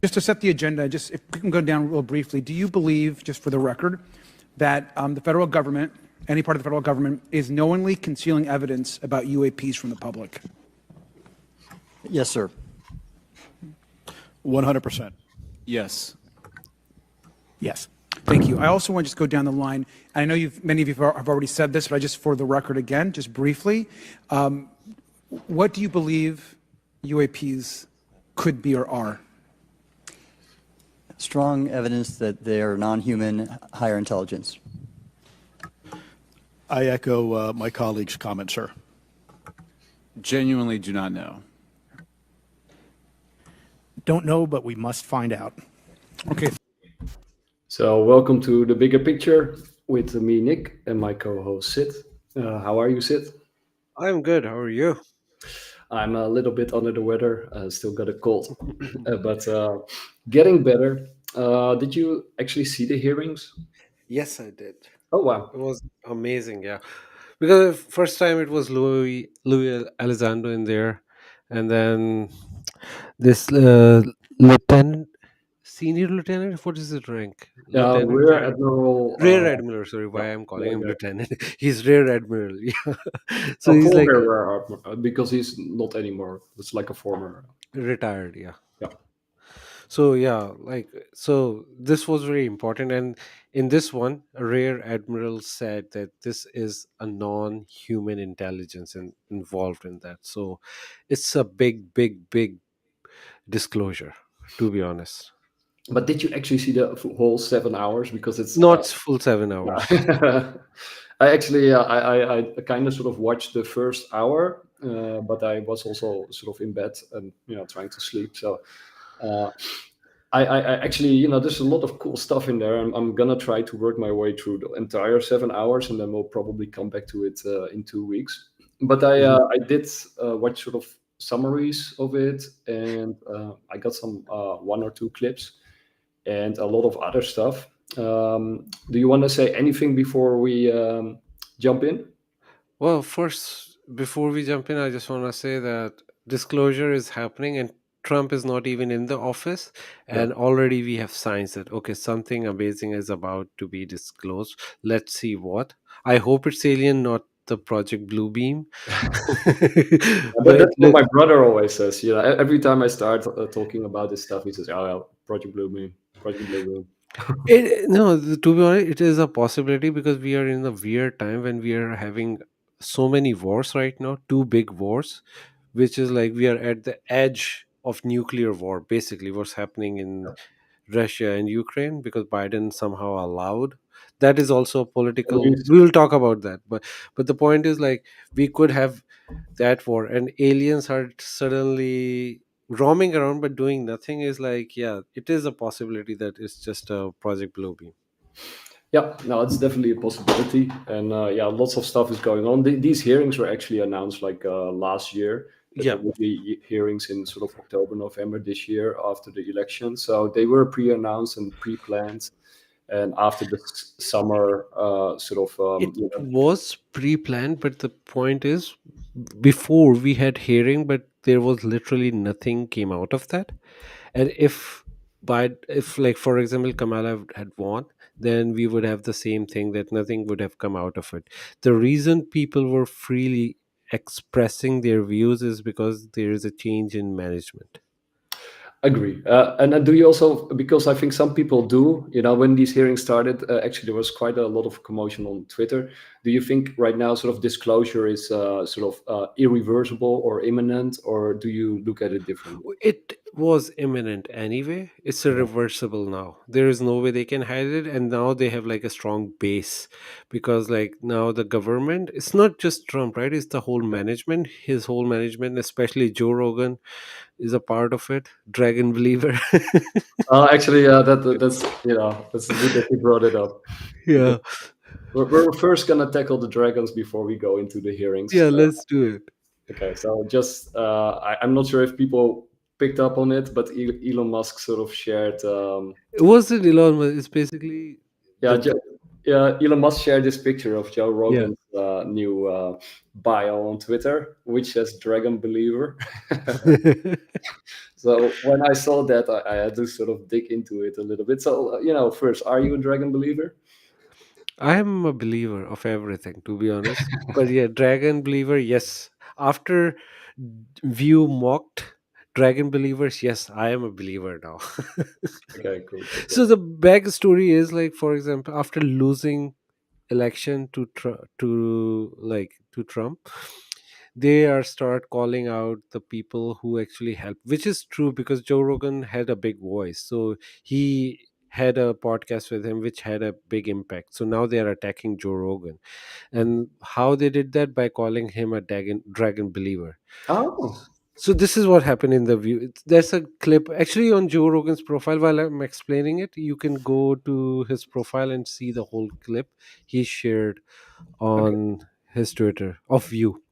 Just to set the agenda, just if we can go down real briefly, do you believe, just for the record, that the federal government, any part of the federal government, is knowingly concealing evidence about UAPs from the public? Yes, sir. 100%. Yes. Yes. Thank you. I also want to just go down the line. I know many of you have already said this, but I just, for the record again, just briefly, what do you believe UAPs could be or are? Strong evidence that they are non-human, higher intelligence. I echo my colleague's comment, sir. Genuinely do not know. Don't know, but we must find out. Okay. So welcome to The Bigger Picture with me, Nick, and my co-host, Sid. How are you, Sid? I'm good. How are you? I'm a little bit under the weather. Still got a cold, but getting better. Did you actually see the hearings? Yes, I did. Oh, wow. It was amazing, yeah. Because the first time it was Louis Elizondo in there, and then this lieutenant, senior lieutenant. What is his rank? Lieutenant, Rear Admiral. Rear Admiral. Sorry, why I'm calling him lieutenant? He's Rear Admiral. Yeah. So he's like former Rear Admiral, because he's not anymore. It's like a former. retired. Yeah. Yeah. So yeah, so this was very important, and in this one, a Rear Admiral said that this is a non-human intelligence involved in that. So it's a big, big, big disclosure, to be honest. But did you actually see the whole 7 hours? Because it's Not full 7 hours. I actually, I kind of sort of watched the first hour, but I was also sort of in bed and trying to sleep. So I actually, there's a lot of cool stuff in there. I'm gonna try to work my way through the entire 7 hours, and then we'll probably come back to it in 2 weeks. But I did watch sort of summaries of it, and I got some 1 or 2 clips and a lot of other stuff. Do you want to say anything before we jump in? Well, first, before we jump in, I just want to say that disclosure is happening, and Trump is not even in the office, and already we have signs that okay, something amazing is about to be disclosed. Let's see what. I hope it's alien, not the Project Bluebeam. But that's what my brother always says. Every time I start talking about this stuff, he says, "Oh, well, Project Bluebeam, Project Bluebeam." No, to be honest, it is a possibility because we are in a weird time when we are having so many wars right now, two big wars, which is like we are at the edge of nuclear war. Basically, what's happening in Russia and Ukraine because Biden somehow allowed. That is also political. We will talk about that, but the point is like we could have that war, and aliens are suddenly roaming around but doing nothing. Is like, yeah, it is a possibility that it's just a Project Bluebeam. Yeah, no, it's definitely a possibility, and lots of stuff is going on. These hearings were actually announced like last year. There would be hearings in sort of October, November this year after the election. So they were pre-announced and pre-planned, and after the summer, It was pre-planned, but the point is, before we had hearing, but there was literally nothing came out of that. And if like for example Kamala had won, then we would have the same thing that nothing would have come out of it. The reason people were freely expressing their views is because there is a change in management. Agree. And do you also, because I think some people do, when these hearings started, actually there was quite a lot of commotion on Twitter. Do you think right now sort of disclosure is irreversible or imminent, or do you look at it differently? It was imminent anyway. It's irreversible now. There is no way they can hide it, and now they have like a strong base because like now the government, it's not just Trump, right? It's the whole management, his whole management, especially Joe Rogan is a part of it. Dragon believer. Actually, that's good that you brought it up. Yeah. We're first gonna tackle the dragons before we go into the hearings. Yeah, let's do it. Okay, so just I'm not sure if people picked up on it, but Elon Musk sort of shared. It wasn't Elon Musk. It's basically Yeah, Elon Musk shared this picture of Joe Yeah. Rogan's new bio on Twitter, which says "Dragon Believer." So when I saw that, I had to sort of dig into it a little bit. So first, are you a Dragon Believer? I am a believer of everything, to be honest. But yeah, Dragon believer, yes. After View mocked Dragon believers, yes, I am a believer now. Okay, cool. So the backstory is like, for example, after losing election to Trump, they are start calling out the people who actually helped, which is true because Joe Rogan had a big voice, so he had a podcast with him which had a big impact. So now they are attacking Joe Rogan, and how they did that? By calling him a dragon believer. Oh, So this is what happened in the view. There's a clip actually on Joe Rogan's profile. While I'm explaining it, you can go to his profile and see the whole clip he shared okay. on his Twitter of View.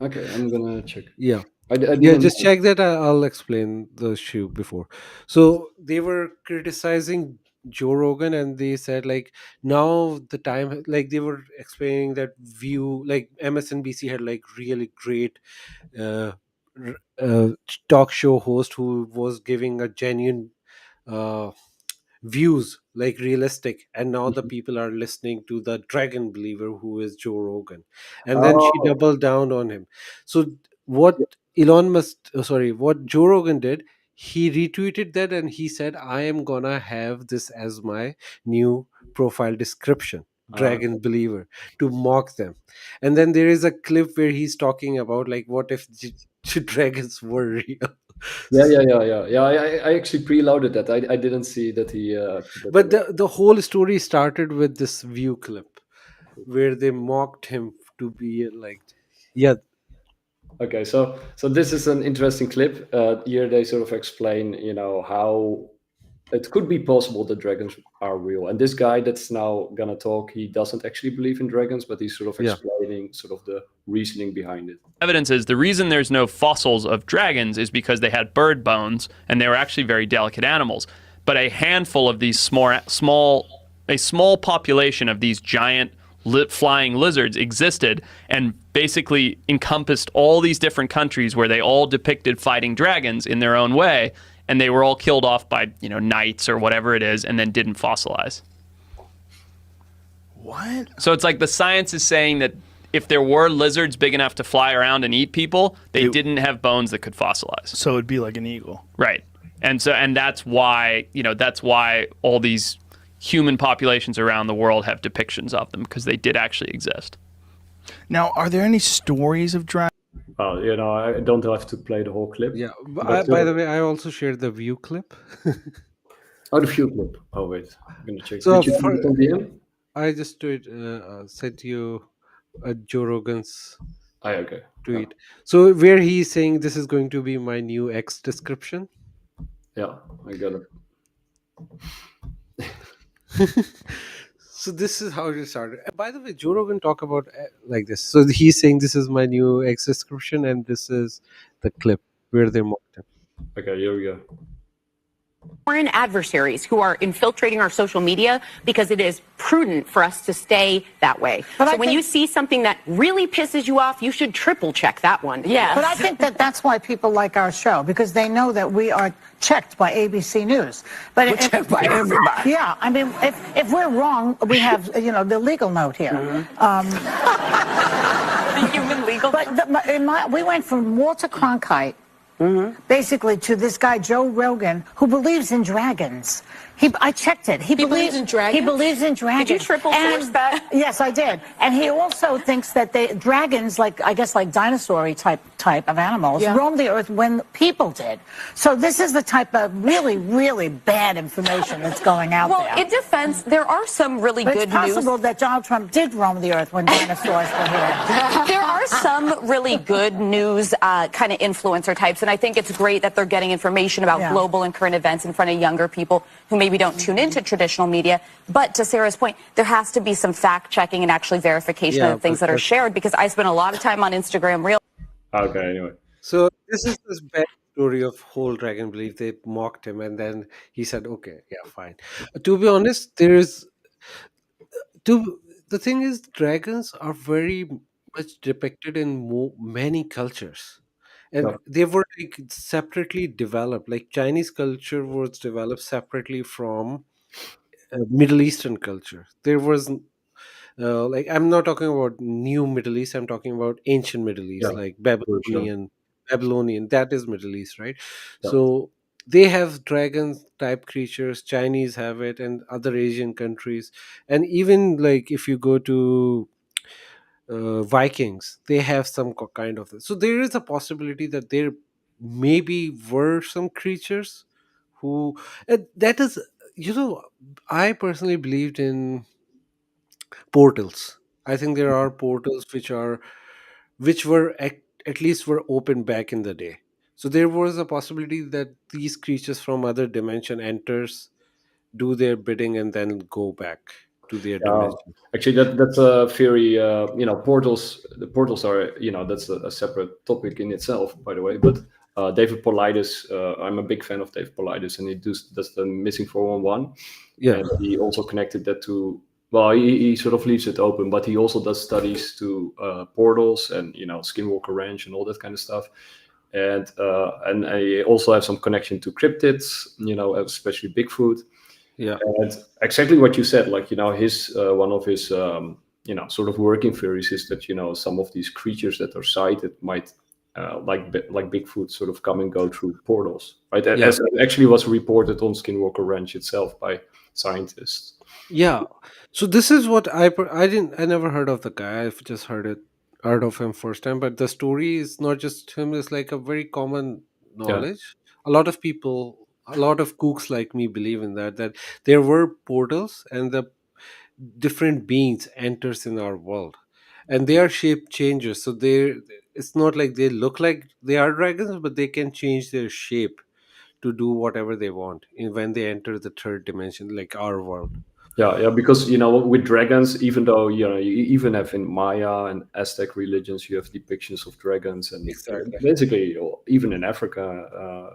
Okay, I'm gonna check. Yeah. I Yeah, didn't just know. check that. I'll explain the issue before. So they were criticizing Joe Rogan, and they said like now the time, like they were explaining that View, like MSNBC had like really great uh, r- uh, talk show host who was giving a genuine uh, views, like realistic, and now the people are listening to the dragon believer who is Joe Rogan, and then she Oh, doubled down on him. So what Elon Musk, sorry, what Joe Rogan did, he retweeted that and he said, I am gonna have this as my new profile description, dragon believer, to mock them. And then there is a clip where he's talking about like what if dragons were real. yeah. I actually preloaded that. I didn't see that he put that But in. the whole story started with this View clip where they mocked him to be like, yeah, Okay, so this is an interesting clip. Here they sort of explain, how it could be possible that dragons are real. And this guy that's now gonna talk, he doesn't actually believe in dragons, but he's sort of yeah. explaining sort of the reasoning behind it. Evidence is the reason there's no fossils of dragons is because they had bird bones and they were actually very delicate animals. But a handful of these a small population of these giant flying lizards existed and basically encompassed all these different countries where they all depicted fighting dragons in their own way, and they were all killed off by knights or whatever it is, and then didn't fossilize. What? So it's like the science is saying that if there were lizards big enough to fly around and eat people, they didn't have bones that could fossilize. So it'd be like an eagle. Right. And that's why, all these human populations around the world have depictions of them, because they did actually exist. Now, are there any stories of dragons? Well, I don't have to play the whole clip. Yeah. But, By the way, I also shared the View clip. oh, the few clip. Oh wait, I'm gonna check. So Did you put it on DM? I just sent you Joe Rogan's Ah, yeah, okay. tweet. So where he's saying this is going to be my new X description. Yeah, I got it. So this is how it started. By the way, Joe Rogan talk about like this. So he's saying this is my new X description, and this is the clip where they mocked him. Okay, here we go. Foreign adversaries who are infiltrating our social media because it is prudent for us to stay that way. But so when you see something that really pisses you off, you should triple check that one. But I think that's why people like our show, because they know that we are checked by ABC News. But We're checked by everybody. Yeah, I mean, if we're wrong, we have the legal note here. The human legal. But we went from Walter Cronkite. Basically, to this guy Joe Rogan, who believes in dragons. I checked it. He believes in dragons? He believes in dragons. Did you triple source that? Yes, I did. And he also thinks that dragons, like dinosaur type of animals, roamed the earth when people did. So this is the type of really, really bad information that's going out there. Well, in defense, there are some really But good it's possible news. that Donald Trump did roam the earth when dinosaurs were here. There are some really good news kind of influencer types, and I think it's great that they're getting information about global and current events in front of younger people who maybe don't tune into traditional media. But to Sarah's point, there has to be some fact checking and actually verification of the things that are shared, because I spend a lot of time on Instagram Reels. Okay, anyway. So this is this bad story of whole dragon belief. They mocked him, and then he said, "Okay, yeah, fine." To be honest, there is The thing is, dragons are very much depicted in many cultures, and Yeah, they were like separately developed. Like Chinese culture was developed separately from Middle Eastern culture. There was like, I'm not talking about new Middle East. I'm talking about ancient Middle East, yeah, like for sure. Babylonian. That is Middle East, right? Yeah, So they have dragon type creatures. Chinese have it, and other Asian countries, and even like if you go to Vikings, they have some kind of this. So there is a possibility that there maybe were some creatures who, and that is, you know, I personally believed in portals. I think there are portals which were at least were open back in the day. So there was a possibility that these creatures from other dimension enters, do their bidding, and then go back to their yeah. dimension. Actually, that's a very portals. The portals are that's a separate topic in itself, by the way. But David Paulides, I'm a big fan of David Paulides, and he does the Missing 411, Yeah, and he also connected that to. Well, he sort of leaves it open, but he also does studies to portals and Skinwalker Ranch and all that kind of stuff. And I also have some connection to cryptids, especially Bigfoot. yeah, And exactly what you said, like his one of his sort of working theories is that some of these creatures that are sighted might like Bigfoot sort of come and go through portals, right? yeah. As it actually was reported on Skinwalker Ranch itself by scientists. Yeah. So this is what I never heard of the guy. I've just heard of him first time. But the story is not just him. It's like a very common Yeah, knowledge. A lot of people, a lot of kooks like me believe in that there were portals and the different beings enters in our world, and their shape changes. So it's not like they look like they are dragons, but they can change their shape to do whatever they want when they enter the third dimension, like our world. yeah. Because with dragons, even though you even have in Maya and Aztec religions, you have depictions of dragons, and Exactly. basically even in Africa,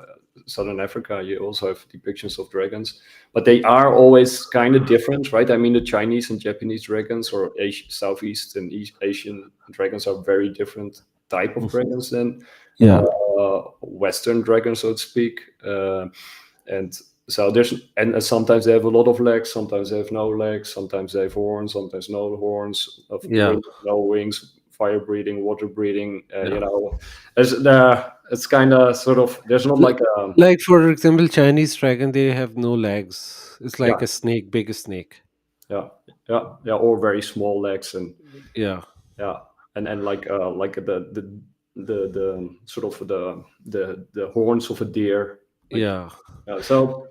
southern Africa, you also have depictions of dragons, but they are always kind of different, right? I mean, the Chinese and Japanese dragons, or Southeast and East Asian dragons, are very different type of dragons than Yeah. Western dragons, so to speak. And so sometimes they have a lot of legs, sometimes they have no legs, sometimes they have horns, sometimes no horns, Yeah. no wings, fire breathing, water breathing. Yeah. It's kind of sort of, there's not like a, Like for example, Chinese dragon, they have no legs. It's like yeah, a snake, big snake. yeah, yeah, or very small legs, and Yeah. yeah, and like the sort of the horns of a deer, like, Yeah. so.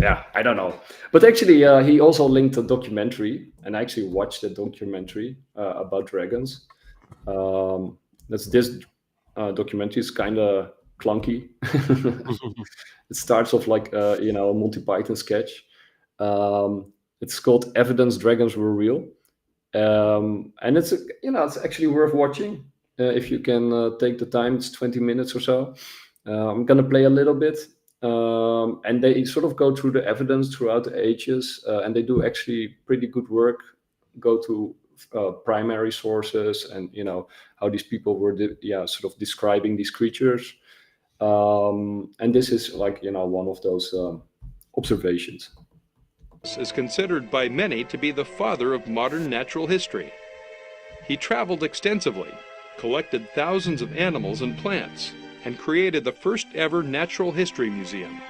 Yeah, I don't know, but actually, he also linked a documentary, and I actually watched a documentary about dragons. That's this documentary is kind of clunky. It starts off like a Monty Python sketch. It's called "Evidence Dragons Were Real," and it's actually worth watching if you can take the time. It's 20 minutes or so. I'm gonna play a little bit. And they sort of go through the evidence throughout the ages, and they do actually pretty good work. Go to primary sources, and how these people were, sort of describing these creatures. And this is like one of those observations. Is considered by many to be the father of modern natural history. He traveled extensively, collected thousands of animals and plants, and created the first ever natural history museum.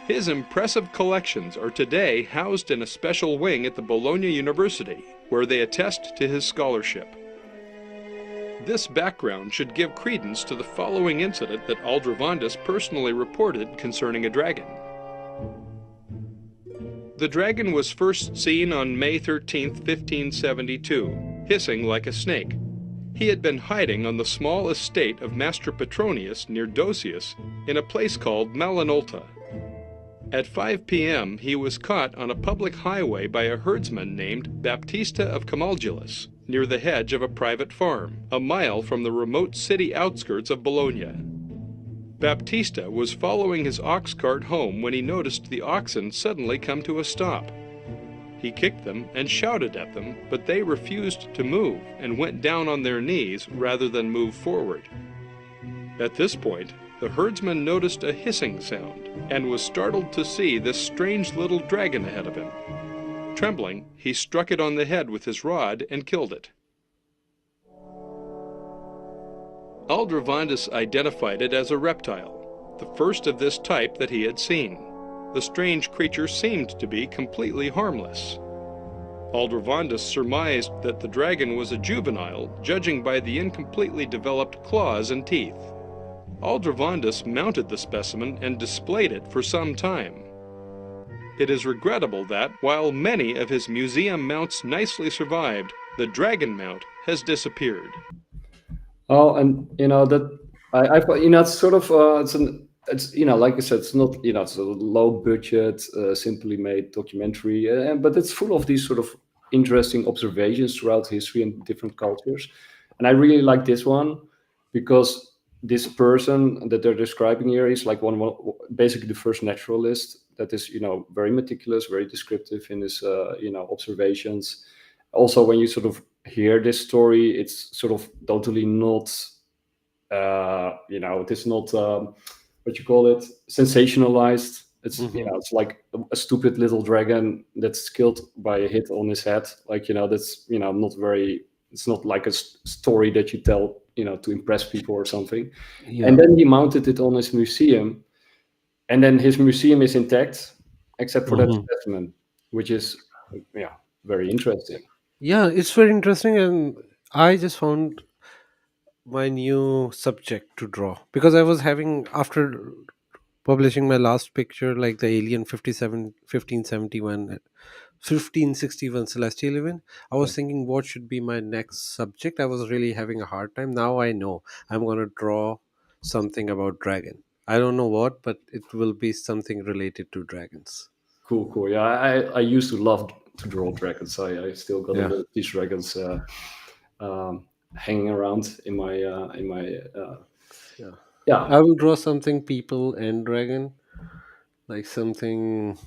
His impressive collections are today housed in a special wing at the Bologna University, where they attest to his scholarship. This background should give credence to the following incident that Aldrovandus personally reported concerning a dragon. The dragon was first seen on May 13, 1572, hissing like a snake. He had been hiding on the small estate of Master Petronius near Dosius in a place called Malinolta. At 5 p.m., he was caught on a public highway by a herdsman named Baptista of Camaldulus, near the hedge of a private farm, a mile from the remote city outskirts of Bologna. Baptista was following his ox cart home when he noticed the oxen suddenly come to a stop. He kicked them and shouted at them, but they refused to move and went down on their knees rather than move forward. At this point, the herdsman noticed a hissing sound and was startled to see this strange little dragon ahead of him. Trembling, he struck it on the head with his rod and killed it. Aldrovandus identified it as a reptile, the first of this type that he had seen. The strange creature seemed to be completely harmless. Aldrovandus surmised that the dragon was a juvenile, judging by the incompletely developed claws and teeth. Aldrovandus mounted the specimen and displayed it for some time. It is regrettable that, while many of his museum mounts nicely survived, the dragon mount has disappeared. Oh, and that I it's sort of it's like I said, it's not it's a low budget, simply made documentary, but it's full of these sort of interesting observations throughout history and different cultures. And I really like this one because this person that they're describing here is like basically the first naturalist that is very meticulous, very descriptive in his observations. Also, when you sort of hear this story, it's sort of totally not it is not what you call it, sensationalized. It's it's like a stupid little dragon that's killed by a hit on his head. Like that's not very. It's not like a story that you tell to impress people or something. Yeah. And then he mounted it on his museum, and then his museum is intact except for that specimen, which is very interesting. Yeah, it's very interesting, and I just found my new subject to draw because I was having, after publishing my last picture, like the alien 1561 celestial event, I was thinking what should be my next subject. I was really having a hard time. Now I know I'm going to draw something about dragon. I don't know what, but it will be something related to dragons. Cool. Yeah, I used to love to draw dragons. I still got a lot of these dragons hanging around in my I will draw something people and dragon, like something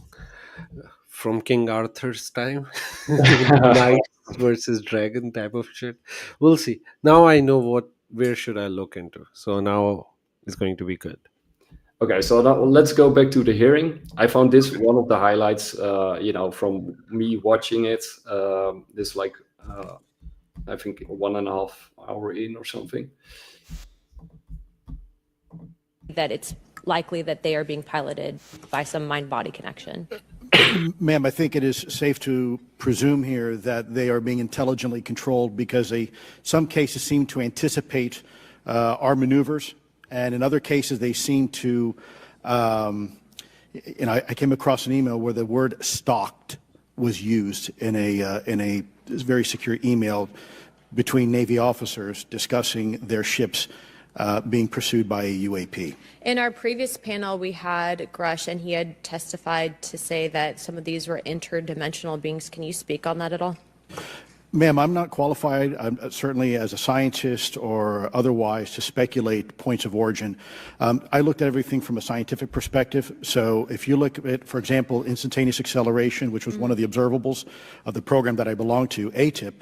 from King Arthur's time. Knight versus dragon type of shit. We'll see. Now I know where should I look into. So now it's going to be good. Okay, so now let's go back to the hearing. I found this one of the highlights, from me watching it. This I think 1.5 hour in or something. That it's likely that they are being piloted by some mind-body connection. Ma'am, I think it is safe to presume here that they are being intelligently controlled because some cases seem to anticipate our maneuvers, and in other cases they seem to, I came across an email where the word stalked was used in a very secure email between Navy officers discussing their ships being pursued by a UAP. In our previous panel, we had Grush, and he had testified to say that some of these were interdimensional beings. Can you speak on that at all? Ma'am, I'm not qualified, certainly as a scientist or otherwise, to speculate points of origin. I looked at everything from a scientific perspective. So if you look at, for example, instantaneous acceleration, which was one of the observables of the program that I belong to, ATIP,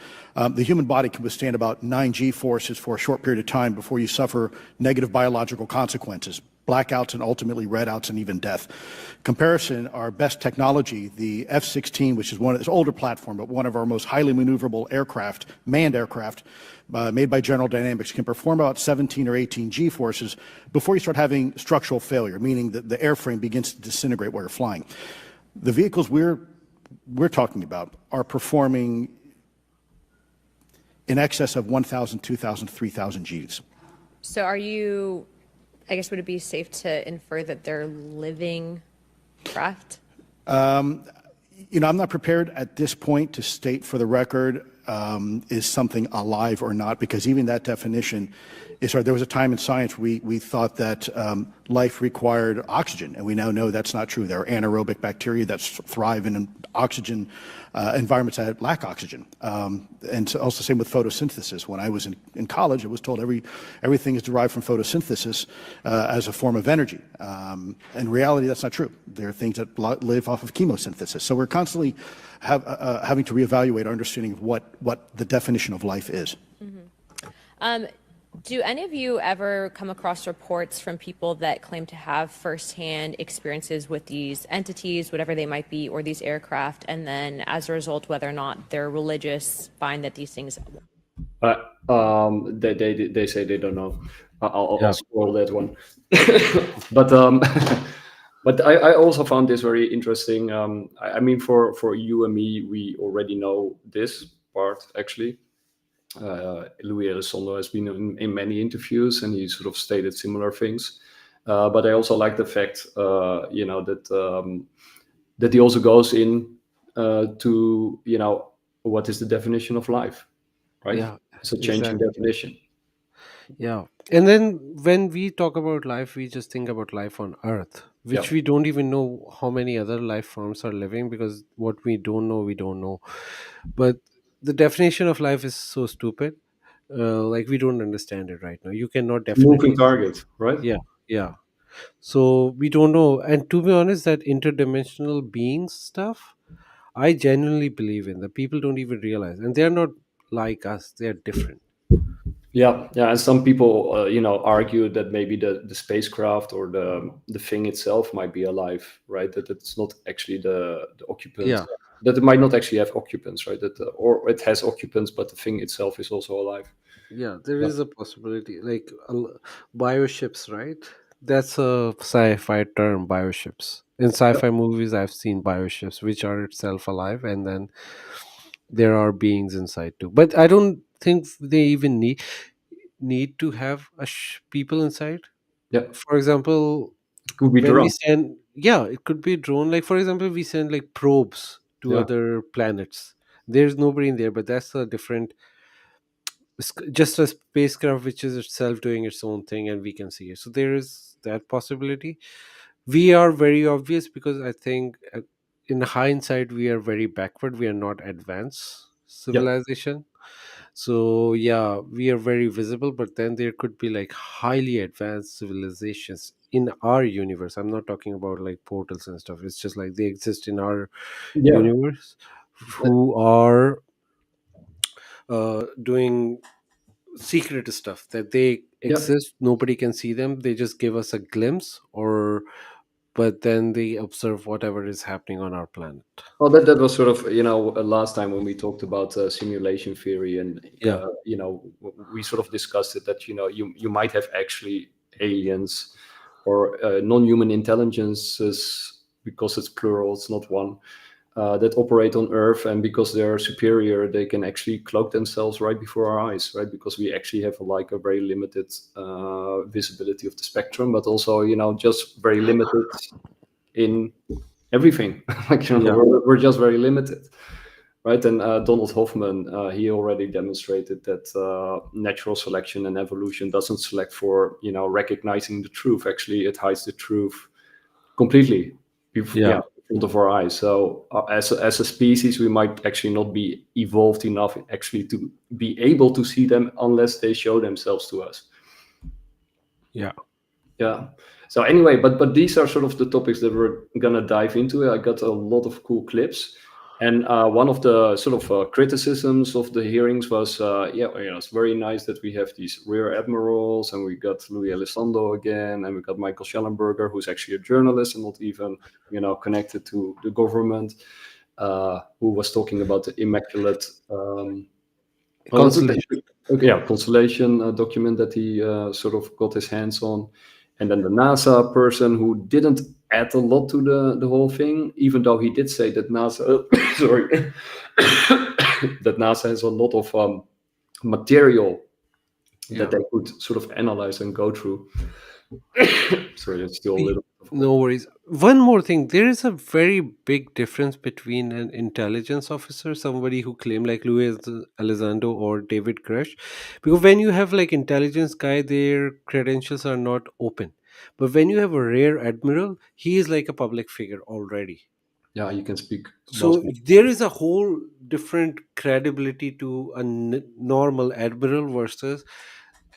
the human body can withstand about 9 G-forces for a short period of time before you suffer negative biological consequences, blackouts and ultimately redouts and even death. Comparison, our best technology, the F-16, which is it's an older platform, but one of our most highly maneuverable aircraft, manned aircraft, made by General Dynamics, can perform about 17 or 18 G-forces before you start having structural failure, meaning that the airframe begins to disintegrate while you're flying. The vehicles we're talking about are performing in excess of 1,000, 2,000, 3,000 Gs. So would it be safe to infer that they're living craft? I'm not prepared at this point to state for the record is something alive or not, because even that definition is hard. There was a time in science we thought that life required oxygen, and we now know that's not true. There are anaerobic bacteria that thrive in oxygen environments that lack oxygen. And so also same with photosynthesis. When I was in college, I was told everything is derived from photosynthesis as a form of energy. In reality, that's not true. There are things that live off of chemosynthesis. So we're constantly having to reevaluate our understanding of what the definition of life is. Do any of you ever come across reports from people that claim to have firsthand experiences with these entities, whatever they might be, or these aircraft, and then as a result, whether or not they're religious, find that these things? They say they don't know. I'll Yeah. scroll that one. But but I also found this very interesting. I mean, for you and me, we already know this part actually. Louis Elizondo has been in many interviews, and he sort of stated similar things. But I also like the fact, that he also goes in to what is the definition of life, right? Yeah, It's a changing exactly. definition. Yeah. And then when we talk about life, we just think about life on Earth, Yeah. which we don't even know how many other life forms are living, because what we don't know, we don't know. But the definition of life is so stupid. Like, we don't understand it right now. You cannot It's a moving definitely. target, right? Yeah. Yeah. So we don't know. And to be honest, that interdimensional beings stuff, I genuinely believe in that. People don't even realize. And they're not like us, they're different. Yeah. And some people, argue that maybe the spacecraft or the thing itself might be alive, right? That it's not actually the occupant. Yeah. That it might not actually have occupants, right? Or it has occupants, but the thing itself is also alive. Yeah, there Yeah. is a possibility. Like bioships, right? That's a sci-fi term, bioships. In sci-fi movies, I've seen bioships, which are itself alive, and then there are beings inside too. But I don't think they even need to have people inside. Yeah. For example, Could be when we drone. send, yeah, it could be a drone. Like, for example, we send like probes to Yeah. other planets. There's nobody in there, but that's a different, just a spacecraft which is itself doing its own thing, and we can see it. So there is that possibility. We are very obvious because I think, in hindsight, we are very backward. We are not advanced Yeah. civilization. So yeah, we are very visible, but then there could be like highly advanced civilizations in our universe. I'm not talking about like portals and stuff. It's just like they exist in our Yeah. universe, who are doing secret stuff, that they Yeah. exist, nobody can see them, they just give us a glimpse, or but then they observe whatever is happening on our planet. Well, that was sort of, last time when we talked about simulation theory, and Yeah. we sort of discussed it, that you might have actually aliens or non-human intelligences, because it's plural, it's not one, that operate on Earth, and because they're superior, they can actually cloak themselves right before our eyes, right? Because we actually have like a very limited visibility of the spectrum, but also just very limited in everything. Like, Yeah. we're just very limited, right? And Donald Hoffman, he already demonstrated that natural selection and evolution doesn't select for recognizing the truth. Actually, it hides the truth completely Yeah. in front of our eyes. So as a species, we might actually not be evolved enough actually to be able to see them unless they show themselves to us. Yeah. Yeah. So anyway, but these are sort of the topics that we're gonna dive into. I got a lot of cool clips, and one of the sort of criticisms of the hearings was, it's very nice that we have these rear admirals, and we got Louis Elizondo again, and we got Michael Schellenberger, who's actually a journalist and not even connected to the government, who was talking about the immaculate. Constellation. Constellation document that he sort of got his hands on. And then the NASA person, who didn't add a lot to the whole thing, even though he did say that NASA, sorry, that NASA has a lot of material that they could sort of analyze and go through. Sorry, it's still a little. No worries. One more thing, there is a very big difference between an intelligence officer, somebody who claim like Louis Elizondo or David Grush, because when you have like intelligence guy, their credentials are not open. But when you have a rear admiral, he is like a public figure already. Yeah, you can speak. So there is a whole different credibility to a normal admiral versus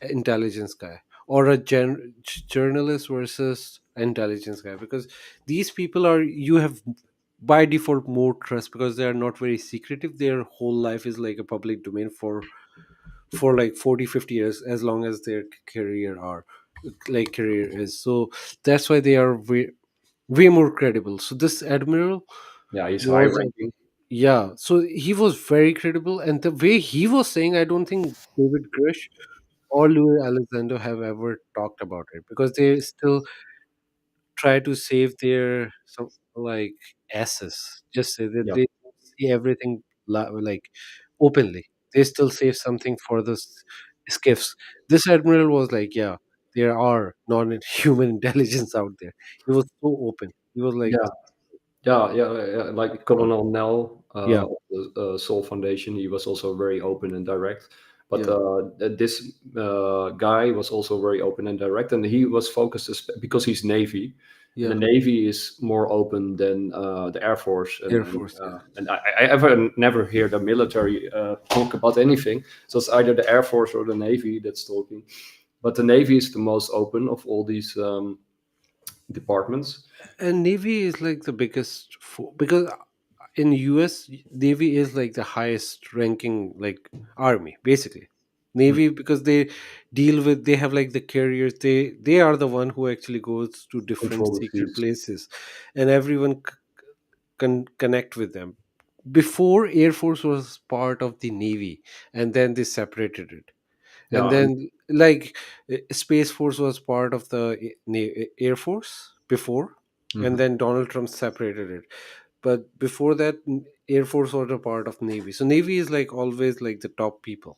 intelligence guy, or a journalist versus intelligence guy, because these people are, you have by default more trust because they are not very secretive. Their whole life is like a public domain for like 40-50 years, as long as their career is. So that's why they are way more credible. So this admiral Yeah, he's high was ranking. yeah, so he was very credible, and the way he was saying, I don't think David Grush or Louis Alexander have ever talked about it, because they still try to save their some like asses. Just say that Yeah, they don't see everything like openly. They still save something for the skiffs. This admiral was like, yeah, there are non-human intelligence out there. He was so open. He was like, yeah. Yeah. Like Colonel Nell yeah, of the Soul Foundation, he was also very open and direct. But yeah, this guy was also very open and direct, and he was focused because he's Navy. And the yeah. Navy is more open than the Air Force, Air Force. Yeah. and I ever never hear the military talk about anything. So it's either the Air Force or the Navy that's talking. But the Navy is the most open of all these departments. And Navy is like the biggest because in US Navy is like the highest ranking like army basically. Hmm. Navy, because they have like the carriers, they are the one who actually goes to different Control the secret seas. places, and everyone can connect with them. Before, Air Force was part of the Navy, and then they separated it. And Yeah, and then like Space Force was part of the Air Force before, and mhm. then Donald Trump separated it. But before that, Air Force was a part of Navy. So Navy is like always like the top people.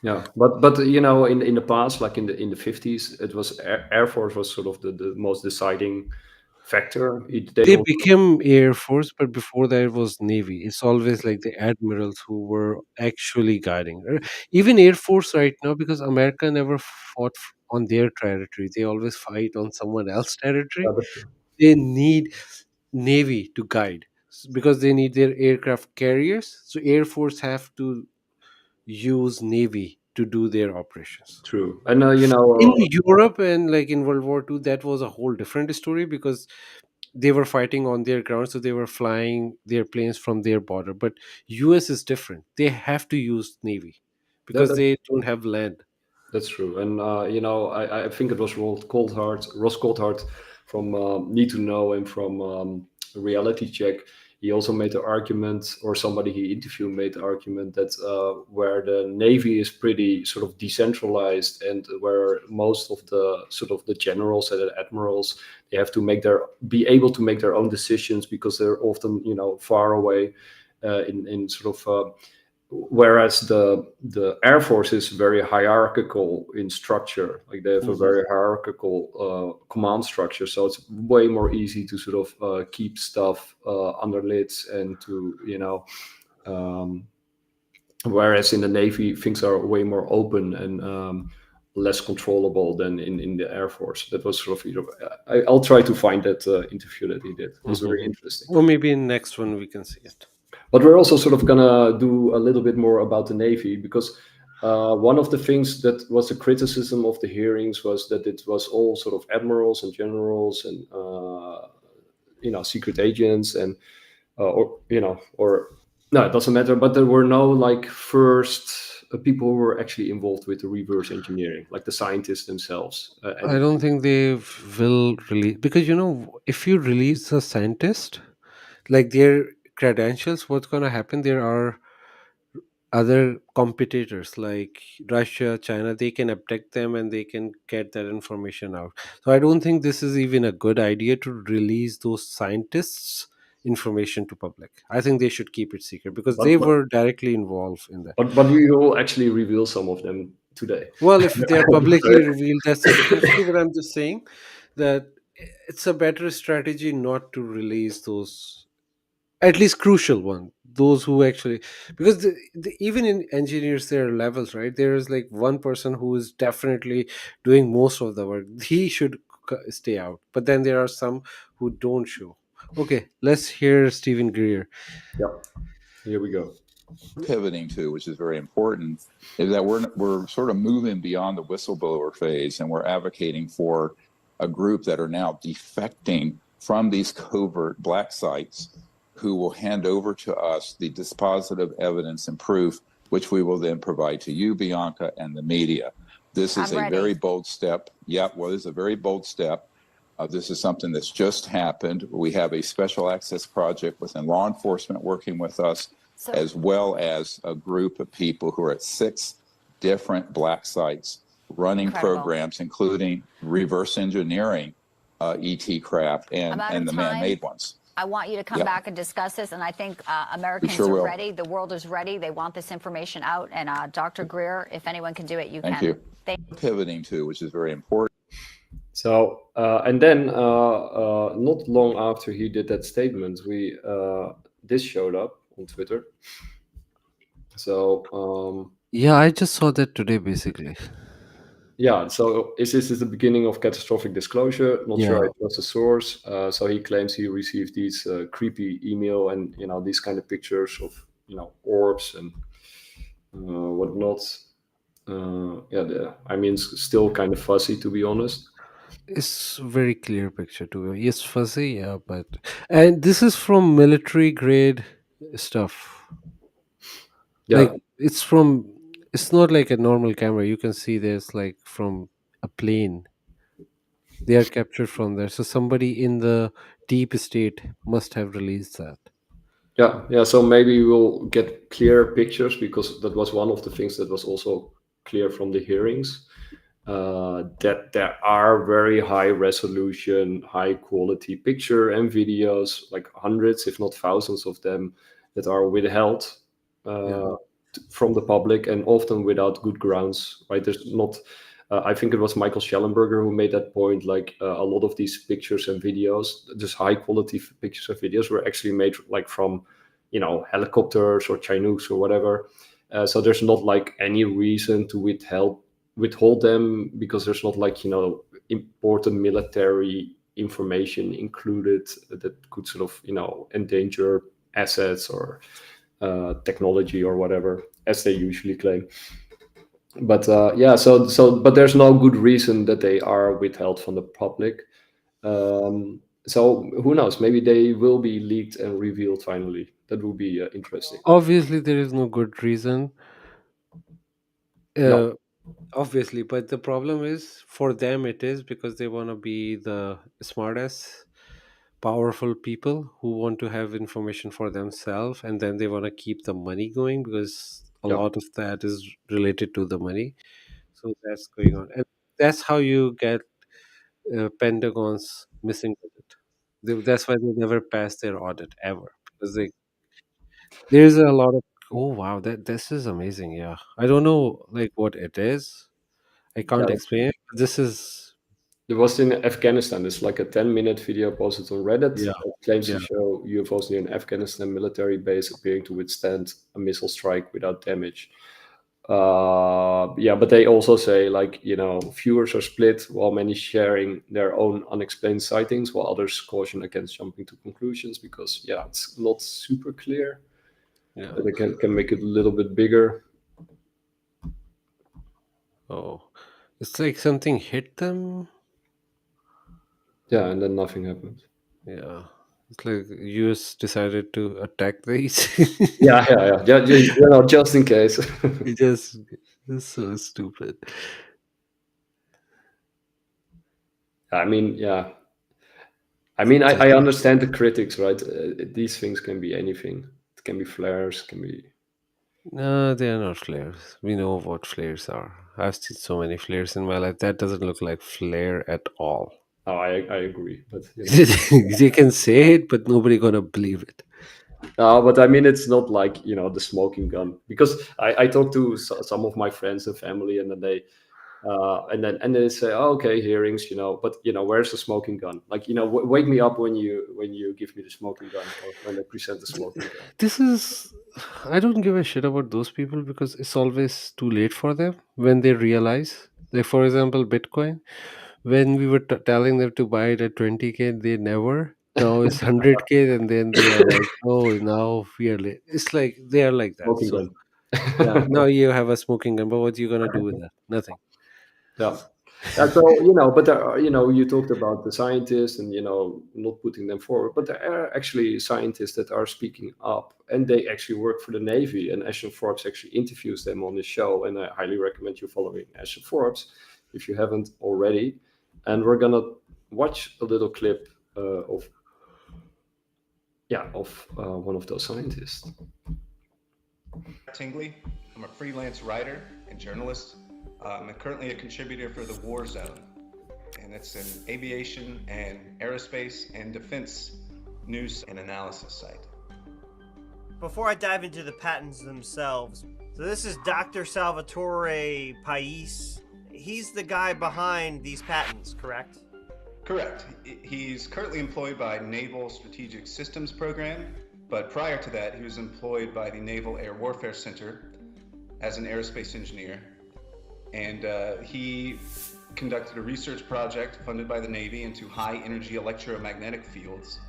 Yeah, but you know, in the past, like in the 50s, it was Air Force was sort of the most deciding factor. They They also, became Air Force, but before that it was Navy. It's always like the admirals who were actually guiding. Even Air Force right now, because America never fought on their territory. They always fight on someone else's territory. yeah, that's true. They need Navy to guide, because they need their aircraft carriers. So Air Force have to use Navy to do their operations. True. And In Europe and like in World War II, that was a whole different story, because they were fighting on their ground, so they were flying their planes from their border. But US is different. They have to use Navy that, because they don't have land. that's true. And I think it was Ross Coulthard from Need to Know and from Reality Check. He also made the argument, or somebody he interviewed made the argument, that where the Navy is pretty sort of decentralized, and where most of the sort of the generals and the admirals, they have to be able to make their own decisions, because they're often far away in sort of whereas the Air Force is very hierarchical in structure. Like they have a Mhm. very hierarchical command structure, so it's way more easy to sort of keep stuff under lids, and to um, whereas in the Navy things are way more open and less controllable than in the Air Force. That was sort of I'll try to find that interview that he did. It was very Mhm. interesting. Or maybe in next one we can see it. But we're also sort of gonna do a little bit more about the Navy, because one of the things that was a criticism of the hearings was that it was all sort of admirals and generals and secret agents, and or no, it doesn't matter. But there were no like first people who were actually involved with the reverse engineering, like the scientists themselves. I don't think they will release, because if you release a scientist, like their credentials, what's going to happen? There are other competitors like Russia, China, they can abduct them and they can get that information out. So I don't think this is even a good idea to release those scientists information to public. I think they should keep it secret, because but they but were directly involved in that. but we will actually reveal some of them today. Well, if they are publicly revealed, that's a different story, but I'm just saying that it's a better strategy not to release those, at least crucial one, those who actually, because even in engineers there are levels, right? There is like one person who is definitely doing most of the work, he should stay out, but then there are some who don't show. Okay, let's hear Stephen Greer. Yeah, here we go. Pivoting to, which is very important, is that we're sort of moving beyond the whistleblower phase, and we're advocating for a group that are now defecting from these covert black sites who will hand over to us the dispositive evidence and proof, which we will then provide to you, Bianca, and the media. This is a very bold step. Yeah, well, it's a very bold step. This is something that's just happened. We have a special access project within law enforcement working with us, as well as a group of people who are at 6 different black sites running programs, including reverse engineering ET craft and the man-made ones. I want you to come back and discuss this, and I think Americans are ready. The world is ready. They want this information out. And Dr. Greer, if anyone can do it, you Thank can. you. Pivoting to, which is very important. So, and then not long after he did that statement, this showed up on Twitter. So, Yeah, I just saw that today, basically. yeah, so is this the beginning of catastrophic disclosure? Not sure it was the source. So he claims he received these creepy email and, these kind of pictures of, orbs and whatnot. I mean, it's still kind of fuzzy, to be honest. It's a very clear picture to me. It's fuzzy, yeah, and this is from military grade stuff. Yeah. Like it's not like a normal camera. You can see there's like from a plane. They are captured from there. So somebody in the deep state must have released that. Yeah. So maybe we'll get clear pictures, because that was one of the things that was also clear from the hearings. That there are very high resolution, high quality picture and videos, like hundreds, if not thousands of them, that are withheld from the public, and often without good grounds, right? There's not, I think it was Michael Schellenberger who made that point, like a lot of these pictures and videos, just high quality pictures and videos, were actually made like from, helicopters or Chinooks or whatever. So there's not like any reason to withhold them, because there's not like important military information included that could sort of endanger assets or technology or whatever, as they usually claim. But but there's no good reason that they are withheld from the public. So who knows, maybe they will be leaked and revealed finally. That would be interesting. Obviously there is no good reason, No. obviously, but the problem is for them it is because they want to be the smartest powerful people who want to have information for themselves, and then they want to keep the money going, because a lot of that is related to the money. So that's going on, and that's how you get Pentagon's missing budget. That's why they never pass their audit ever, because there's a lot of, oh wow, this is amazing. Yeah, I don't know like what it is. I can't explain it. This is It was in Afghanistan. It's like a 10-minute video posted on Reddit. Yeah. It claims Yeah. to show UFOs near an Afghanistan military base appearing to withstand a missile strike without damage. But they also say, like, viewers are split, while many sharing their own unexplained sightings, while others caution against jumping to conclusions, because it's not super clear. Yeah. They can make it a little bit bigger. Oh, it's like something hit them. Yeah, and then nothing happened. Yeah, it's like US decided to attack these. Yeah. Just in case. It's so stupid. I mean, I understand the critics, right? These things can be anything. It can be flares, can be. No, they are not flares. We know what flares are. I've seen so many flares in my life. That doesn't look like flare at all. Oh, I agree, but They can say it, but nobody gonna believe it. But I mean, it's not like the smoking gun, because I talked to some of my friends and family, and then they say, oh, okay, hearings, but where's the smoking gun? Like, wake me up when you give me the smoking gun, or when they present the smoking gun. I don't give a shit about those people, because it's always too late for them when they realize. Like, for example, Bitcoin, when we were telling them to buy it at 20K, they never. Now it's 100K, and then they are like, oh, now we are late. It's like they are like that. Smoking So, gun. yeah, now you have a smoking gun, but what are you gonna do with that? Nothing. Yeah. So but there are, you talked about the scientists and not putting them forward, but there are actually scientists that are speaking up, and they actually work for the Navy. And Ashley Forbes actually interviews them on the show, and I highly recommend you following Ashley Forbes if you haven't already. And we're gonna watch a little clip of one of those scientists. Tingley. I'm a freelance writer and journalist. I'm currently a contributor for The War Zone, and it's an aviation and aerospace and defense news and analysis site. Before I dive into the patents themselves, so this is Dr. Salvatore Pais. He's the guy behind these patents, correct? Correct. He's currently employed by Naval Strategic Systems Program, but prior to that, he was employed by the Naval Air Warfare Center as an aerospace engineer. And he conducted a research project funded by the Navy into high energy electromagnetic fields.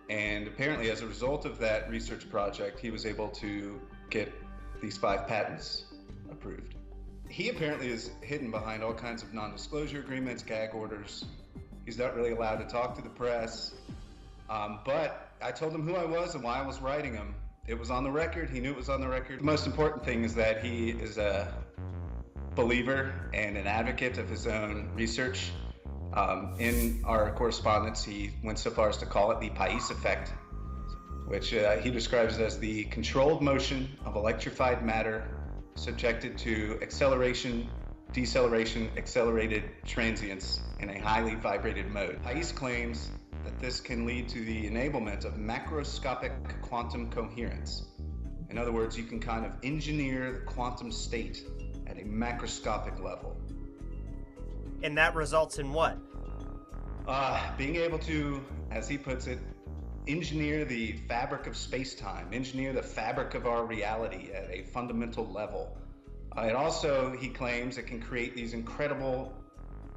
And apparently, as a result of that research project, he was able to get these 5 patents approved. He apparently is hidden behind all kinds of non-disclosure agreements, gag orders. He's not really allowed to talk to the press. But I told him who I was and why I was writing him. It was on the record. He knew it was on the record. The most important thing is that he is a believer and an advocate of his own research. In our correspondence, he went so far as to call it the Pais effect, which he describes as the controlled motion of electrified matter subjected to acceleration, deceleration, accelerated transients in a highly vibrated mode. Pais claims that this can lead to the enablement of macroscopic quantum coherence. In other words, you can kind of engineer the quantum state at a macroscopic level. And that results in what? Being able to, as he puts it, engineer the fabric of space-time, engineer the fabric of our reality at a fundamental level. It also, he claims, it can create these incredible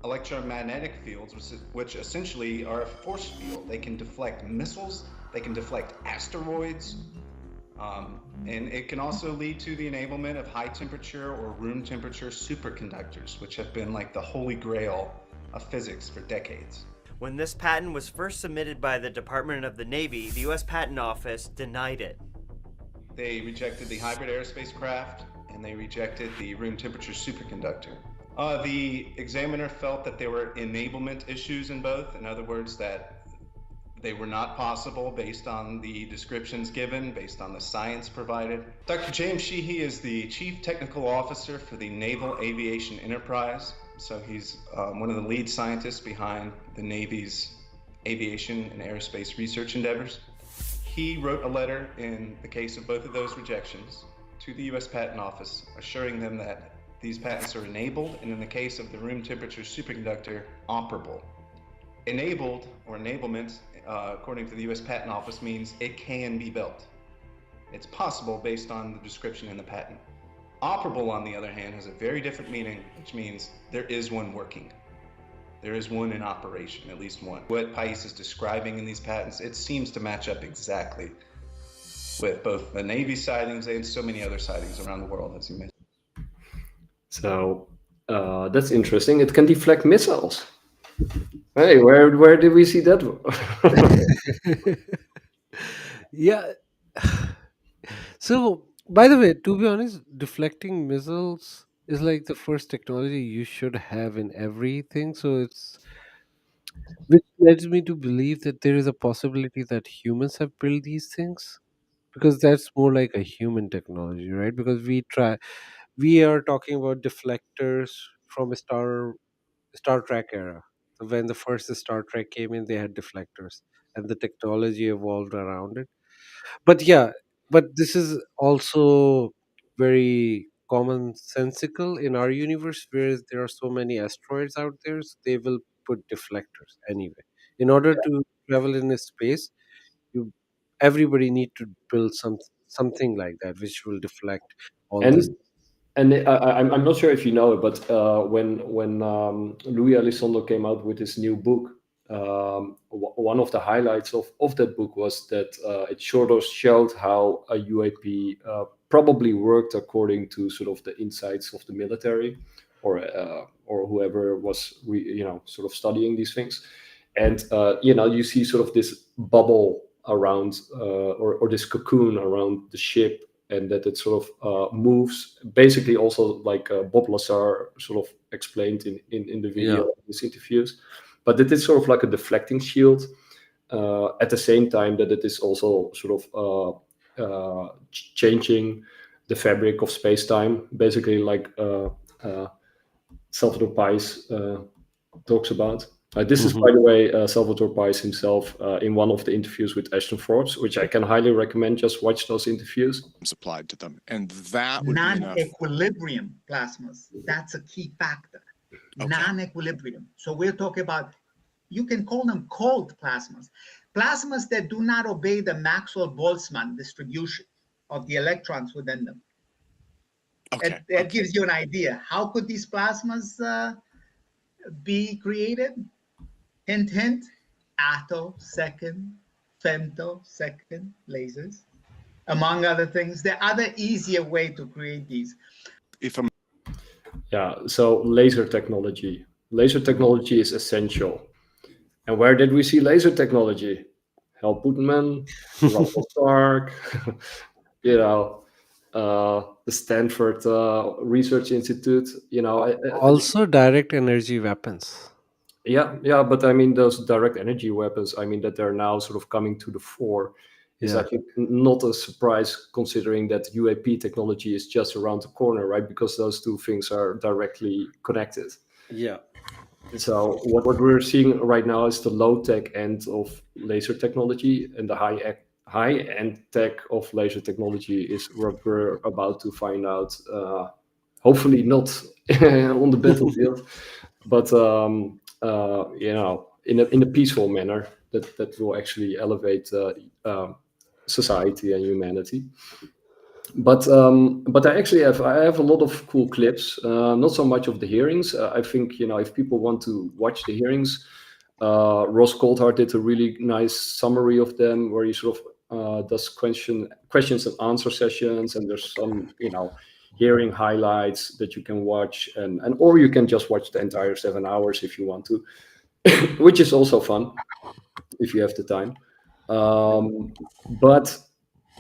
electromagnetic fields, which essentially are a force field. They can deflect missiles, they can deflect asteroids, and it can also lead to the enablement of high temperature or room temperature superconductors, which have been like the holy grail of physics for decades. When this patent was first submitted by the Department of the Navy, the U.S. Patent Office denied it. They rejected the hybrid aerospace craft, and they rejected the room temperature superconductor. The examiner felt that there were enablement issues in both. In other words, that they were not possible based on the descriptions given, based on the science provided. Dr. James Sheehy is the Chief Technical Officer for the Naval Aviation Enterprise. So he's one of the lead scientists behind the Navy's aviation and aerospace research endeavors. He wrote a letter in the case of both of those rejections to the U.S. Patent Office, assuring them that these patents are enabled, and in the case of the room temperature superconductor, operable. Enabled, or enablement, according to the U.S. Patent Office, means it can be built. It's possible based on the description in the patent. Operable, on the other hand, has a very different meaning, which means there is one working. There is one in operation, at least one. What Pais is describing in these patents, it seems to match up exactly with both the Navy sightings and so many other sightings around the world, as you mentioned. So that's interesting. It can deflect missiles. Hey, where did we see that? Yeah. So, by the way, to be honest, deflecting missiles is like the first technology you should have in everything. So it's, which leads me to believe that there is a possibility that humans have built these things, because that's more like a human technology, right? Because we are talking about deflectors from a Star Trek era. So when the first Star Trek came in, they had deflectors, and the technology evolved around it. But yeah, but this is also very commonsensical in our universe, where there are so many asteroids out there, so they will put deflectors anyway. In order to travel in a space, you everybody need to build something like that, which will deflect all this. And I'm not sure if you know it, but when Louis Elizondo came out with his new book, one of the highlights of that book was that it sort of showed how a UAP or whoever was sort of studying these things. And you see sort of this bubble around or this cocoon around the ship, and that it sort of moves, basically also like Bob Lazar sort of explained in the video, these interviews. But it is sort of like a deflecting shield, at the same time that it is also sort of changing the fabric of space-time, basically like Salvador Pais talks about. This is, by the way, Salvador Pais himself in one of the interviews with Ashton Forbes, which I can highly recommend. Just watch those interviews. Applied to them, and that would be non-equilibrium plasmas. That's a key factor. Okay. Non-equilibrium. So we're talking about, you can call them cold plasmas. Plasmas that do not obey the Maxwell-Boltzmann distribution of the electrons within them. Okay. That gives you an idea. How could these plasmas be created? Hint, hint, attosecond, femtosecond lasers, among other things. There are other easier way to create these. So laser technology. Laser technology is essential. And where did we see laser technology? Hal Putman, Russell Stark, the Stanford Research Institute. Also direct energy weapons. Yeah, but I mean those direct energy weapons, I mean that they're now sort of coming to the fore is I think not a surprise, considering that UAP technology is just around the corner, right? Because those two things are directly connected. Yeah. So what we're seeing right now is the low-tech end of laser technology, and the high-end tech of laser technology is what we're about to find out. Hopefully not on the battlefield, but in a peaceful manner that will actually elevate society and humanity. But I actually have a lot of cool clips. Not so much of the hearings. I think if people want to watch the hearings, Ross Coulthard did a really nice summary of them, where he sort of does questions and answer sessions, and there's some hearing highlights that you can watch, and or you can just watch the entire 7 hours if you want to, which is also fun if you have the time. But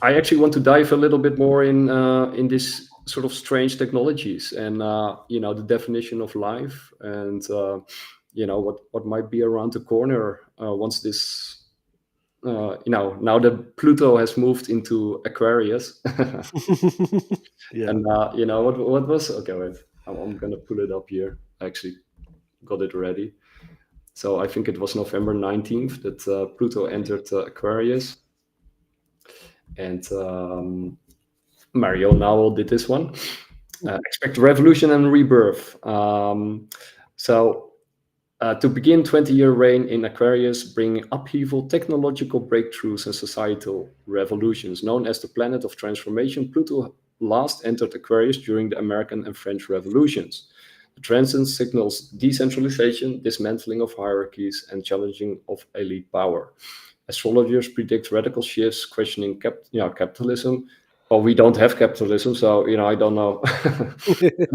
I actually want to dive a little bit more in this sort of strange technologies, and the definition of life, and what might be around the corner once this now that Pluto has moved into Aquarius. And what was, okay, wait, I'm gonna pull it up here. I actually got it ready. So I think it was November 19th that Pluto entered Aquarius. And Mario Nowell did this one. Expect revolution and rebirth. To begin 20-year reign in Aquarius, bringing upheaval, technological breakthroughs, and societal revolutions. Known as the planet of transformation, Pluto last entered Aquarius during the American and French revolutions. The transit signals decentralization, dismantling of hierarchies, and challenging of elite power. Astrologers predict radical shifts, questioning capitalism. Well, we don't have capitalism, so I don't know.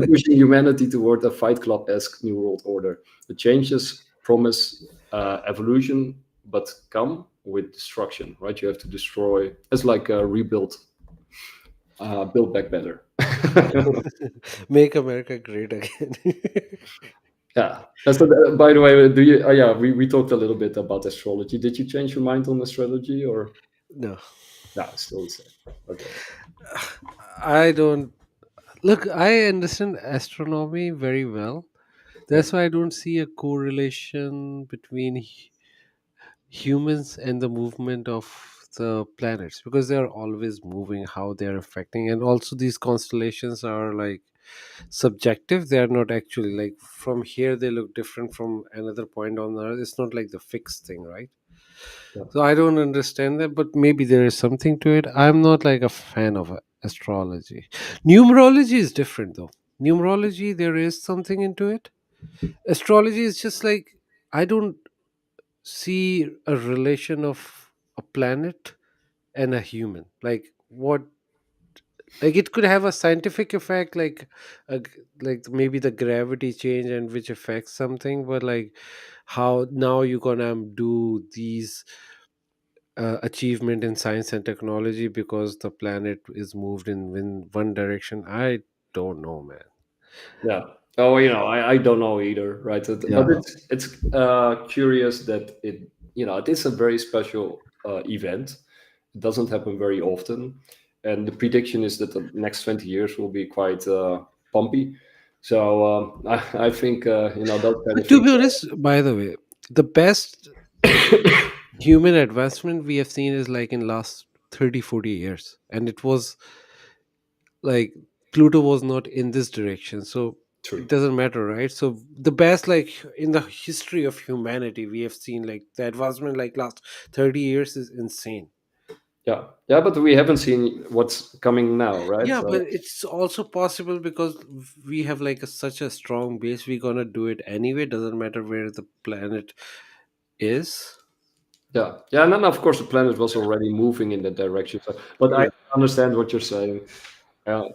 Pushing humanity toward a Fight Club-esque new world order. The changes promise evolution, but come with destruction. Right? You have to destroy. It's like a rebuild, build back better. Make America great again. Yeah. By the way, do you? We talked a little bit about astrology. Did you change your mind on astrology, or no? No, still the same. Okay. I don't look. I understand astronomy very well. That's why I don't see a correlation between humans and the movement of the planets, because they are always moving, how they are affecting. And also these constellations are like subjective. They are not actually like, from here they look different from another point on the earth. It's not like the fixed thing, right? So I don't understand that, but maybe there is something to it. I'm not like a fan of astrology. Numerology is different though. Numerology, there is something into it. Astrology is just like, I don't see a relation of a planet and a human. Like, what like it could have a scientific effect, like maybe the gravity change and which affects something, but like how now you're gonna do these achievement in science and technology because the planet is moved in one direction. I don't know, man. Yeah. Oh, I don't know either, right? But Yeah. it's curious that it is a very special event. It doesn't happen very often, and the prediction is that the next 20 years will be quite bumpy. So I think those kind of To be things. honest, by the way, the best human advancement we have seen is like in last 30-40 years, and it was like Pluto was not in this direction, so it True. doesn't matter, right? So the best, like in the history of humanity, we have seen like the advancement like last 30 years is insane. Yeah, but we haven't seen what's coming now, right? Yeah, but So it's also possible because we have like such a strong base, we're gonna do it anyway, doesn't matter where the planet is. yeah, and then of course the planet was already moving in that direction. So, but I Yeah. understand what you're saying.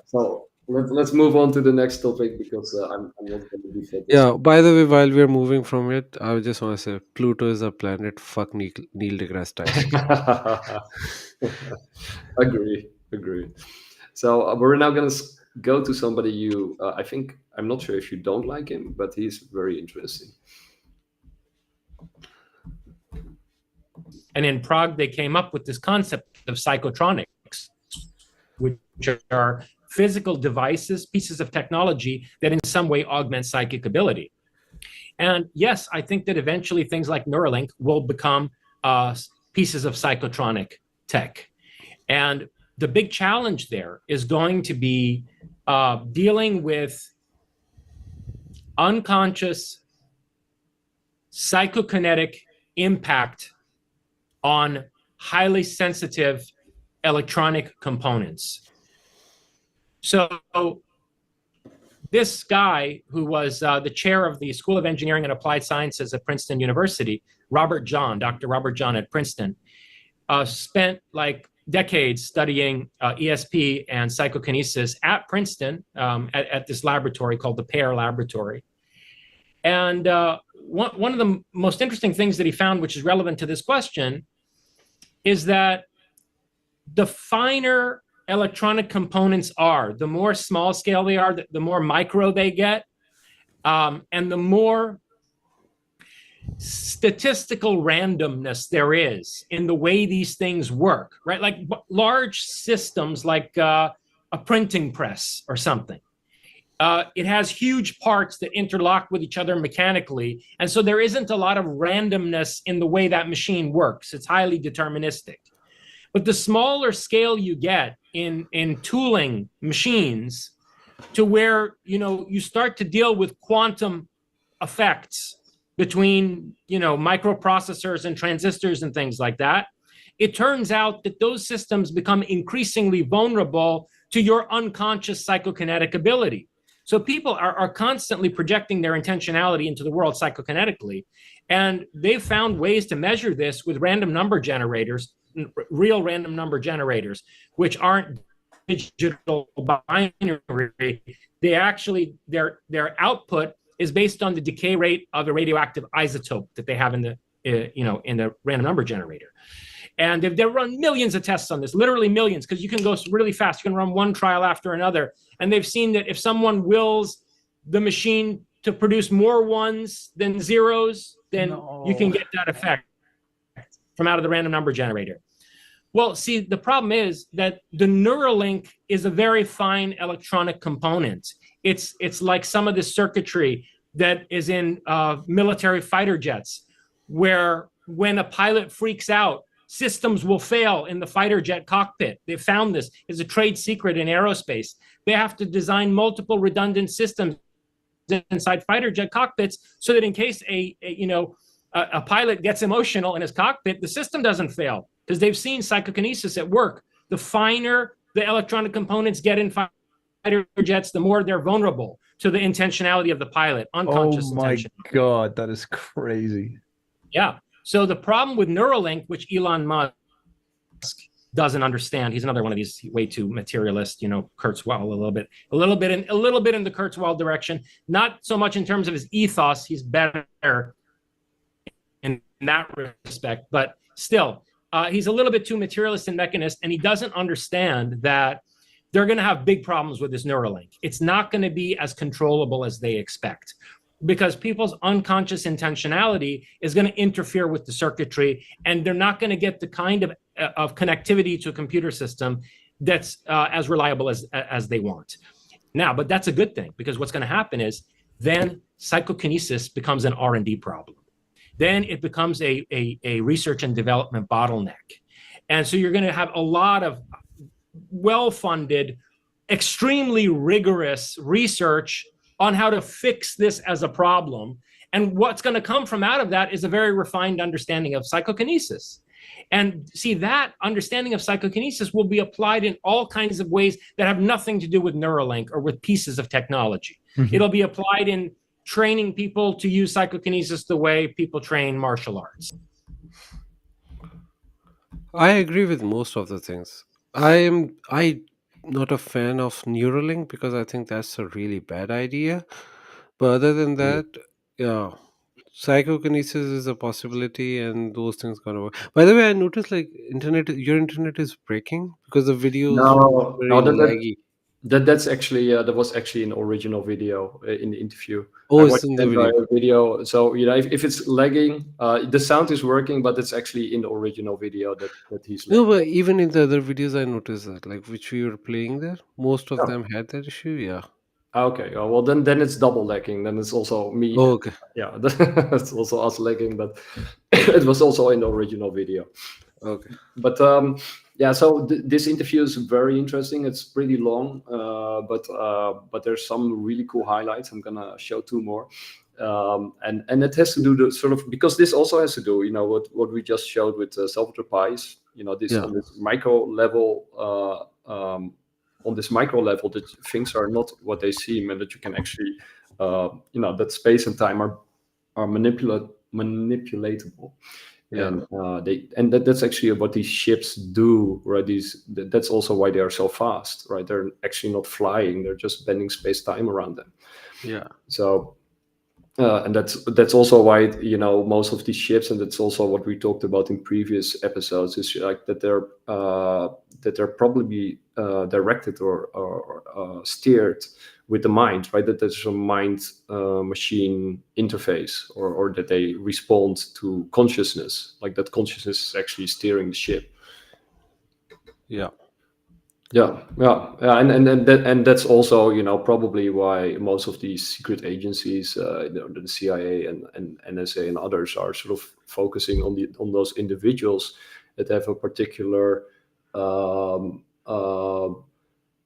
So let's move on to the next topic because I'm not going to be for this. Yeah, by the way, while we're moving from it, I just want to say Pluto is a planet. Fuck Neil deGrasse Tyson. Agree. So we're now going to go to somebody I think, I'm not sure if you don't like him, but he's very interesting. And in Prague, they came up with this concept of psychotronics, which are physical devices, pieces of technology that in some way augment psychic ability. And yes, I think that eventually things like Neuralink will become pieces of psychotronic tech. And the big challenge there is going to be dealing with unconscious psychokinetic impact on highly sensitive electronic components. So this guy, who was the chair of the School of Engineering and Applied Sciences at Princeton University, Dr. Robert John at Princeton, spent like decades studying ESP and psychokinesis at Princeton at this laboratory called the Pear Laboratory. And one of the most interesting things that he found, which is relevant to this question, is that the finer electronic components are, the more small scale they are, the more micro they get, and the more statistical randomness there is in the way these things work, right? Like large systems like a printing press or something. It has huge parts that interlock with each other mechanically. And so there isn't a lot of randomness in the way that machine works. It's highly deterministic. But the smaller scale you get in tooling machines to where, you start to deal with quantum effects between, microprocessors and transistors and things like that, it turns out that those systems become increasingly vulnerable to your unconscious psychokinetic ability. So people are constantly projecting their intentionality into the world psychokinetically. And they've found ways to measure this with random number generators, real random number generators, which aren't digital binary. They actually, their output is based on the decay rate of a radioactive isotope that they have in the, in the random number generator. And they've run millions of tests on this, literally millions, because you can go really fast. You can run one trial after another. And they've seen that if someone wills the machine to produce more ones than zeros, then you can get that effect from out of the random number generator. Well, see, the problem is that the Neuralink is a very fine electronic component. It's like some of the circuitry that is in military fighter jets, where when a pilot freaks out, systems will fail in the fighter jet cockpit. They found this. It's a trade secret in aerospace. They have to design multiple redundant systems inside fighter jet cockpits so that in case a pilot gets emotional in his cockpit, the system doesn't fail, because they've seen psychokinesis at work. The finer the electronic components get in fighter jets, the more they're vulnerable to the intentionality of the pilot, unconscious intention. Oh my God, that is crazy. Yeah. So the problem with Neuralink, which Elon Musk doesn't understand. He's another one of these way too materialist, Kurzweil a little bit in the Kurzweil direction. Not so much in terms of his ethos. He's better in that respect, but still, he's a little bit too materialist and mechanist, and he doesn't understand that they're going to have big problems with this Neuralink. It's not going to be as controllable as they expect, because people's unconscious intentionality is going to interfere with the circuitry, and they're not going to get the kind of connectivity to a computer system that's as reliable as they want. Now, but that's a good thing, because what's going to happen is then psychokinesis becomes an R&D problem. Then it becomes a research and development bottleneck. And so you're going to have a lot of well-funded, extremely rigorous research on how to fix this as a problem. And what's going to come from out of that is a very refined understanding of psychokinesis. And see, that understanding of psychokinesis will be applied in all kinds of ways that have nothing to do with Neuralink or with pieces of technology. Mm-hmm. It'll be applied in training people to use psychokinesis the way people train martial arts. I agree with most of the things. I'm not a fan of Neuralink because I think that's a really bad idea. But other than that, yeah, psychokinesis is a possibility, and those things gonna work. By the way, I noticed like your internet is breaking because the videos No, very no, laggy. that's actually that was actually an original video in the interview. Oh, I it's watched in the the video. entire video. So if it's lagging, the sound is working, but it's actually in the original video that he's No, lagging. but even in the other videos, I noticed that, like which we were playing there, most of Yeah. them had that issue. Yeah. Okay. Well, then it's double lagging. Then it's also me. Oh, okay. Yeah, it's also us lagging, but it was also in the original video. Okay. But yeah, so this interview is very interesting. It's pretty long, but there's some really cool highlights. I'm gonna show two more, and it has to do because this also has to do, what we just showed with Salvatore Pais. This on this micro level. On this micro level, that things are not what they seem, and that you can actually, that space and time are manipulatable. Yeah. And that's actually what these ships do, right? That's also why they are so fast, right? They're actually not flying; they're just bending space-time around them. Yeah. So, and that's also why most of these ships, and that's also what we talked about in previous episodes, is like that they're probably directed or steered with the mind, right? That there's a mind machine interface, or that they respond to consciousness, like that consciousness is actually steering the ship. Yeah. And that's also probably why most of these secret agencies, the CIA and NSA and others, are sort of focusing on those individuals that have a particular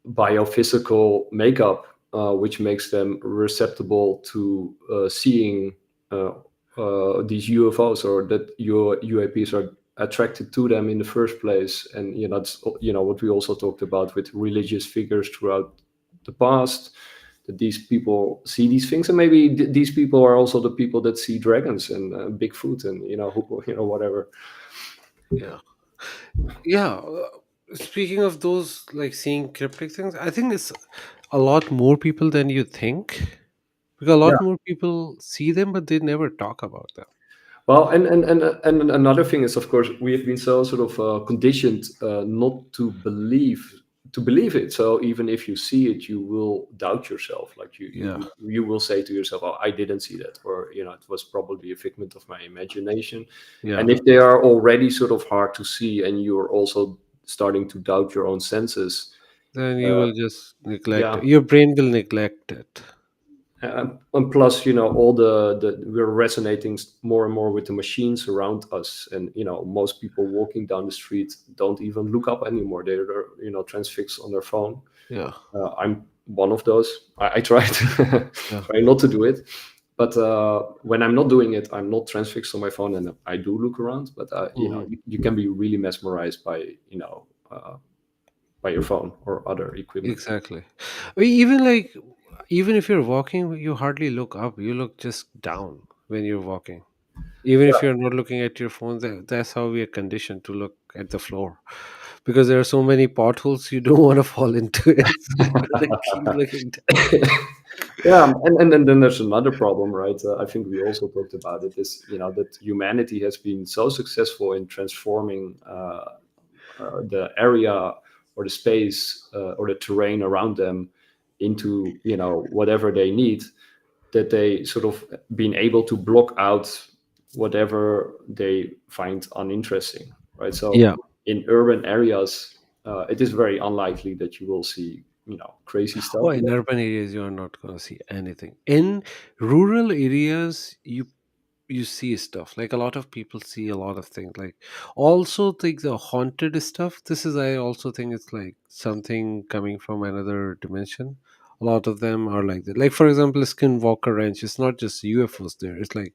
biophysical makeup, which makes them receptible to seeing these UFOs, or that UAPs are attracted to them in the first place. And that's what we also talked about with religious figures throughout the past, that these people see these things, and maybe these people are also the people that see dragons and Bigfoot and whatever. Yeah. Speaking of those, like seeing cryptic things, I think it's a lot more people than you think, because a lot more people see them, but they never talk about them. Well, and another thing is, of course, we have been so sort of conditioned not to believe it. So even if you see it, you will doubt yourself. Like you will say to yourself, "Oh, I didn't see that," or it was probably a figment of my imagination. Yeah. And if they are already sort of hard to see, and you're also starting to doubt your own senses, then you will just neglect yeah. it. Your brain will neglect it. And plus, all we're resonating more and more with the machines around us, and most people walking down the street don't even look up anymore. They're transfixed on their phone. Yeah, I'm one of those. I try not to do it, but when I'm not doing it, I'm not transfixed on my phone, and I do look around. But you can be really mesmerized by your phone or other equipment. Exactly. Even if you're walking, you hardly look up. You look just down when you're walking. Even if you're not looking at your phone, that's how we are conditioned to look at the floor, because there are so many potholes you don't want to fall into it. So you gotta keep looking down. Yeah, and then there's another problem, right? I think we also talked about it. Is that humanity has been so successful in transforming the area or the space or the terrain around them into whatever they need, that they sort of been able to block out whatever they find uninteresting, right? So Yeah. in urban areas, it is very unlikely that you will see crazy stuff. Oh, in urban areas, you are not going to see anything. In rural areas, you see stuff. Like a lot of people see a lot of things. Like also think the haunted stuff. This is, I also think it's like something coming from another dimension. A lot of them are like that. Like for example, Skinwalker Ranch. It's not just UFOs there. It's like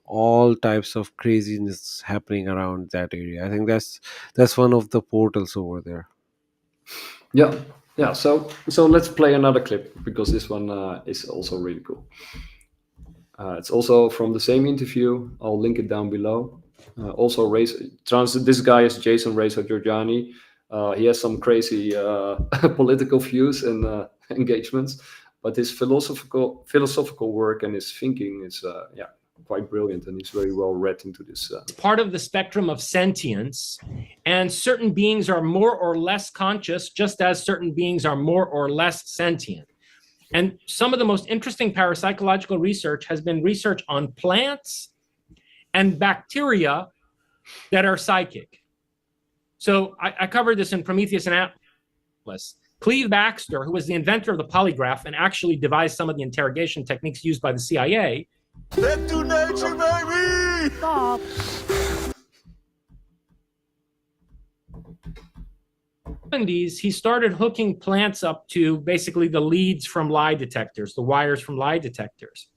all types of craziness happening around that area. I think that's one of the portals over there. Yeah. So let's play another clip, because this one is also really cool. It's also from the same interview. I'll link it down below. This guy is Jason Reza Giorgiani. He has some crazy political views and engagements, but his philosophical work and his thinking is quite brilliant, and he's very well read into this. It's part of the spectrum of sentience, and certain beings are more or less conscious, just as certain beings are more or less sentient. And some of the most interesting parapsychological research has been research on plants and bacteria that are psychic. So I covered this in Prometheus and Atlas. Cleve Baxter, who was the inventor of the polygraph and actually devised some of the interrogation techniques used by the CIA. Back to nature, baby! Stop. He started hooking plants up to basically the leads from lie detectors, the wires from lie detectors.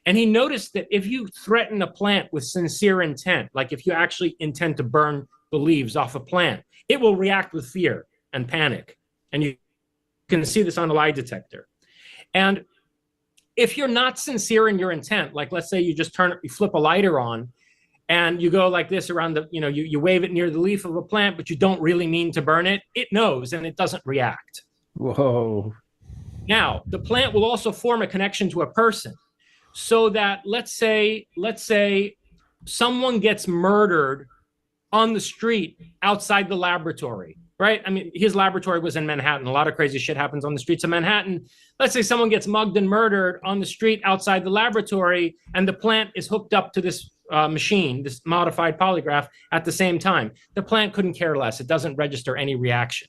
And he noticed that if you threaten a plant with sincere intent, like if you actually intend to burn the leaves off a plant, it will react with fear and panic. And you can see this on a lie detector. And if you're not sincere in your intent, like let's say you just you flip a lighter on and you go like this around you wave it near the leaf of a plant, but you don't really mean to burn it, it knows and it doesn't react. Whoa. Now, the plant will also form a connection to a person, so that let's say someone gets murdered on the street outside the laboratory, right? I mean, his laboratory was in Manhattan. A lot of crazy shit happens on the streets of Manhattan. Let's say someone gets mugged and murdered on the street outside the laboratory, and the plant is hooked up to this machine, this modified polygraph at the same time. The plant couldn't care less. It doesn't register any reaction.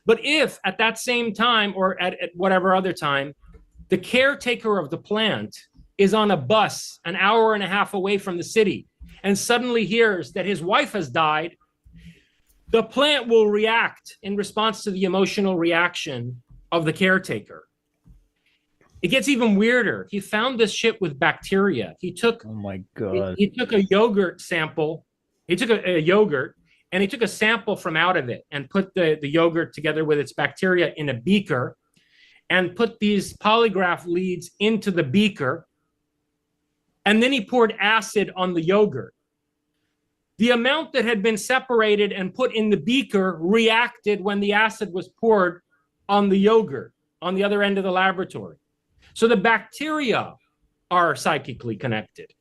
But if at that same time or at whatever other time, the caretaker of the plant is on a bus an hour and a half away from the city and suddenly hears that his wife has died, the plant will react in response to the emotional reaction of the caretaker. It gets even weirder. He found this shit with bacteria. He took, oh my God. He took a yogurt sample. He took a yogurt and he took a sample from out of it and put the yogurt together with its bacteria in a beaker and put these polygraph leads into the beaker. And then he poured acid on the yogurt. The amount that had been separated and put in the beaker reacted when the acid was poured on the yogurt on the other end of the laboratory. So the bacteria are psychically connected.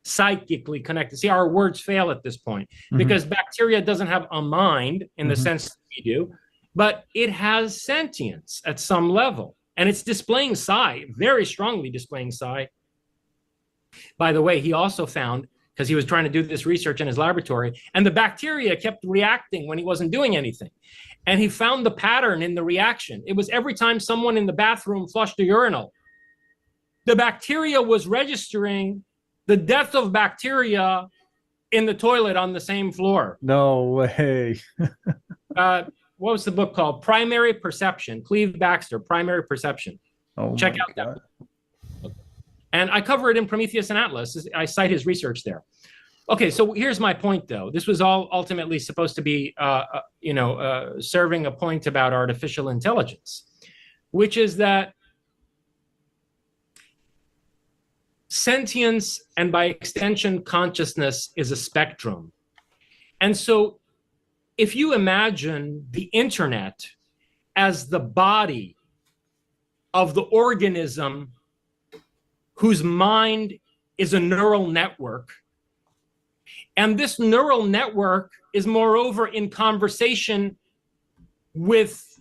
See, our words fail at this point because bacteria doesn't have a mind in the sense that we do, but it has sentience at some level. And it's displaying psi, very strongly displaying psi. By the way, he also found, because he was trying to do this research in his laboratory, and the bacteria kept reacting when he wasn't doing anything. And he found the pattern in the reaction. It was every time someone in the bathroom flushed a urinal, the bacteria was registering the death of bacteria in the toilet on the same floor. No way. What was the book called? Primary Perception. Cleve Baxter, Primary Perception. Oh, check out that book. And I cover it in Prometheus and Atlas. I cite his research there. Okay, so here's my point, though. This was all ultimately supposed to be, serving a point about artificial intelligence, which is that sentience and by extension, consciousness is a spectrum. And so if you imagine the internet as the body of the organism whose mind is a neural network, and this neural network is moreover in conversation with,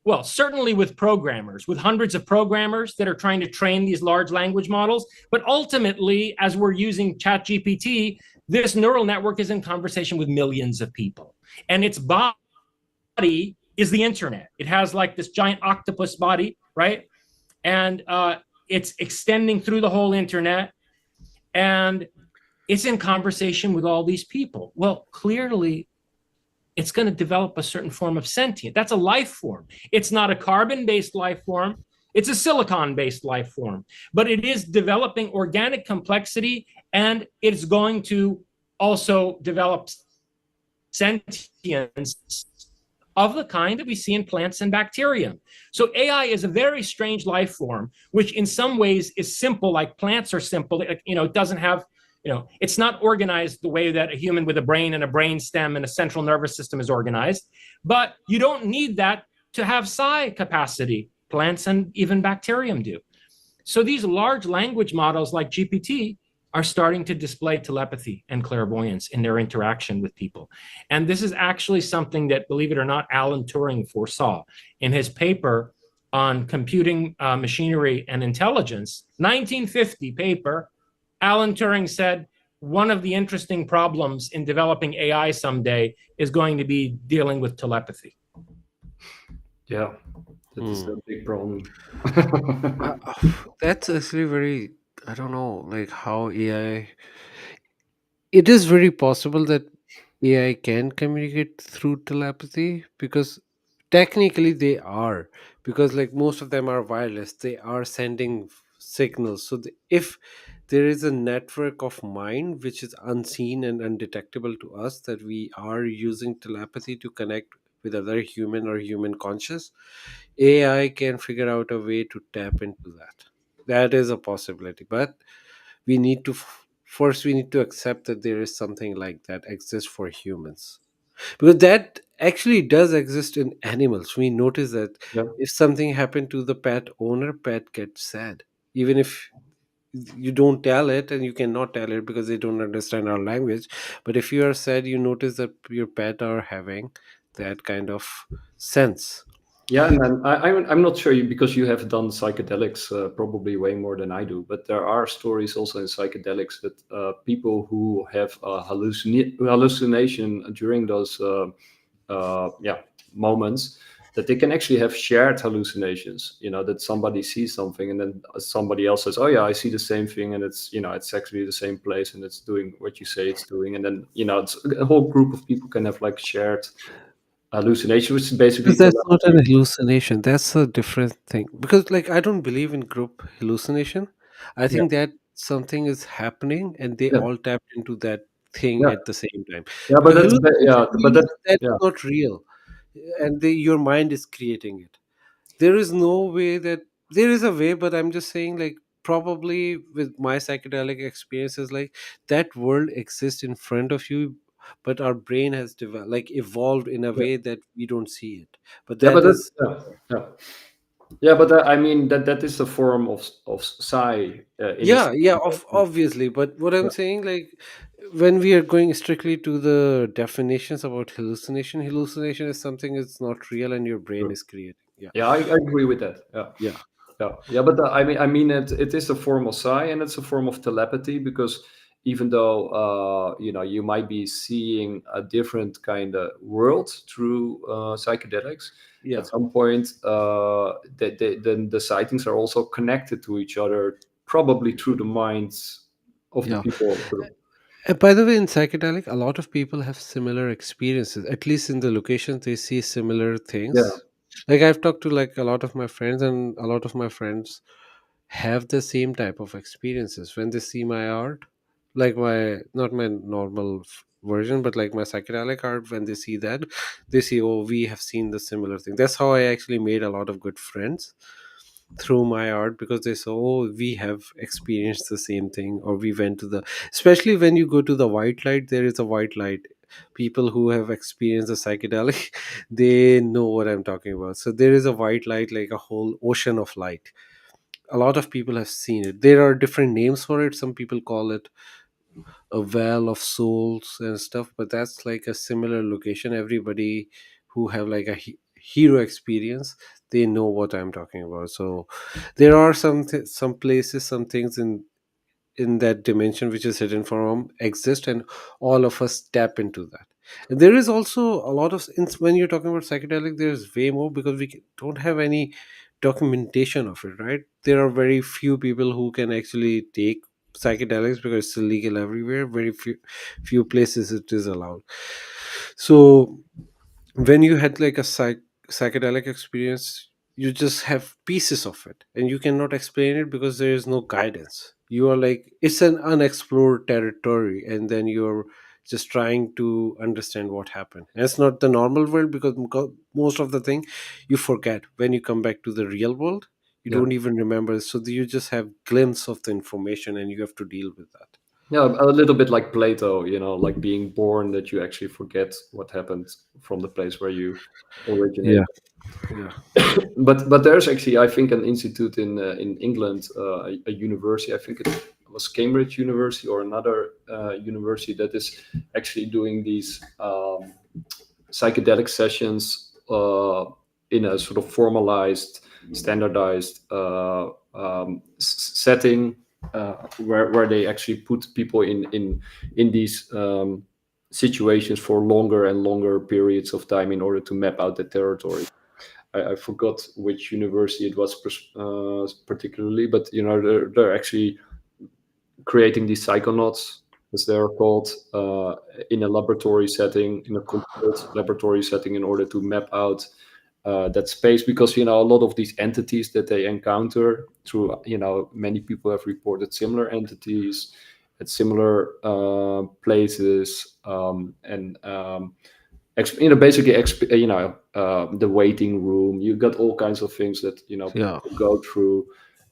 well, certainly with programmers, with hundreds of programmers that are trying to train these large language models. But ultimately, as we're using ChatGPT, this neural network is in conversation with millions of people. And its body is the internet. It has like this giant octopus body, right? And it's extending through the whole internet. And it's in conversation with all these people. Well, clearly, it's going to develop a certain form of sentient. That's a life form. It's not a carbon-based life form. It's a silicon-based life form. But it is developing organic complexity, and it's going to also develop sentience of the kind that we see in plants and bacteria. So AI is a very strange life form, which in some ways is simple, like plants are simple. It doesn't have, it's not organized the way that a human with a brain and a brain stem and a central nervous system is organized. But you don't need that to have psi capacity. Plants and even bacterium do. So these large language models like GPT are starting to display telepathy and clairvoyance in their interaction with people. And this is actually something that, believe it or not, Alan Turing foresaw. In his paper on computing machinery and intelligence, 1950 paper, Alan Turing said, one of the interesting problems in developing AI someday is going to be dealing with telepathy. Yeah, that is a big problem. That's actually very, I don't know, like how AI, it is very possible that AI can communicate through telepathy because technically they are, because like most of them are wireless, they are sending signals. So if there is a network of mind which is unseen and undetectable to us, that we are using telepathy to connect with other human or human conscious, AI can figure out a way to tap into that. That is a possibility, but we need to first we need to accept that there is something like that exists for humans, because that actually does exist in animals. We notice that Yeah. if something happened to the pet owner, pet gets sad, even if you don't tell it, and you cannot tell it because they don't understand our language. But if you are sad, you notice that your pet are having that kind of sense. Yeah, and I'm not sure because you have done psychedelics probably way more than I do, but there are stories also in psychedelics that people who have a hallucination during those moments, that they can actually have shared hallucinations. That somebody sees something and then somebody else says, "Oh yeah, I see the same thing," and it's actually the same place and it's doing what you say it's doing, and then it's a whole group of people can have like shared hallucination, which is basically Because that's not an hallucination, that's a different thing. Because like I don't believe in group hallucination. I Yeah. think that something is happening and they Yeah. all tapped into that thing Yeah. at the same time. Yeah, but Because hallucination but means that that's yeah. not real, and your mind is creating it. There is no way that there is a way, but I'm just saying, like, probably with my psychedelic experiences, like that world exists in front of you, but our brain has developed, like, evolved in a Yeah. way that we don't see it. But Yeah, that but is I mean that is a form of psi in a yeah, sense. obviously. But what I'm Yeah. saying, like, when we are going strictly to the definitions about hallucination is something that's not real and your brain is creating. Yeah. Yeah, I agree with that. Yeah. Yeah. Yeah, but I mean, it is a form of psi and it's a form of telepathy, because even though you might be seeing a different kind of world through psychedelics, Yeah. at some point the sightings are also connected to each other, probably through the minds of the Yeah. people. By the way, in psychedelic, a lot of people have similar experiences. At least in the locations, they see similar Yeah. things. Like I've talked to like a lot of my friends, and a lot of my friends have the same type of experiences when they see my art, like my not my normal version, but like my psychedelic art. When they see that, they see, oh, we have seen the similar thing. That's how I actually made a lot of good friends. through my art because they say, oh, we have experienced the same thing, or we went to the, especially when you go to the white light, there is a white light. People who have experienced the psychedelic, they know what I'm talking about. So there is a white light, like a whole ocean of light. A lot of people have seen it. There are different names for it. Some people call it a well of souls and stuff, but that's like a similar location. Everybody who have like a hero experience, they know what I'm talking about. So there are some places, some things in that dimension which is hidden from exist, and all of us tap into that. And there is also a lot of when you're talking about psychedelic, there's way more because don't have any documentation of it, right? There are very few people who can actually take psychedelics because it's illegal everywhere. Very few places it is allowed. So when you had like a psychedelic experience, you just have pieces of it and you cannot explain it because there is no guidance. You are like, it's an unexplored territory, and then you're just trying to understand what happened. And it's not the normal world because most of the thing you forget when you come back to the real world. You Yeah. don't even remember, so you just have glimpse of the information and you have to deal with that. Yeah, a little bit like Plato, like being born, that you actually forget what happened from the place where you Yeah, originate. yeah. But there's actually, I think, an institute in England, a university. I think it was Cambridge University or another university that is actually doing these psychedelic sessions in a sort of formalized, standardized setting, where they actually put people in these situations for longer and longer periods of time in order to map out the territory. I forgot which university it was particularly, but they're actually creating these psychonauts, as they are called, in a laboratory setting, in a controlled laboratory setting, in order to map out that space. Because a lot of these entities that they encounter through, many people have reported similar entities at similar places, and basically, the waiting room. You got all kinds of things that Yeah. people go through,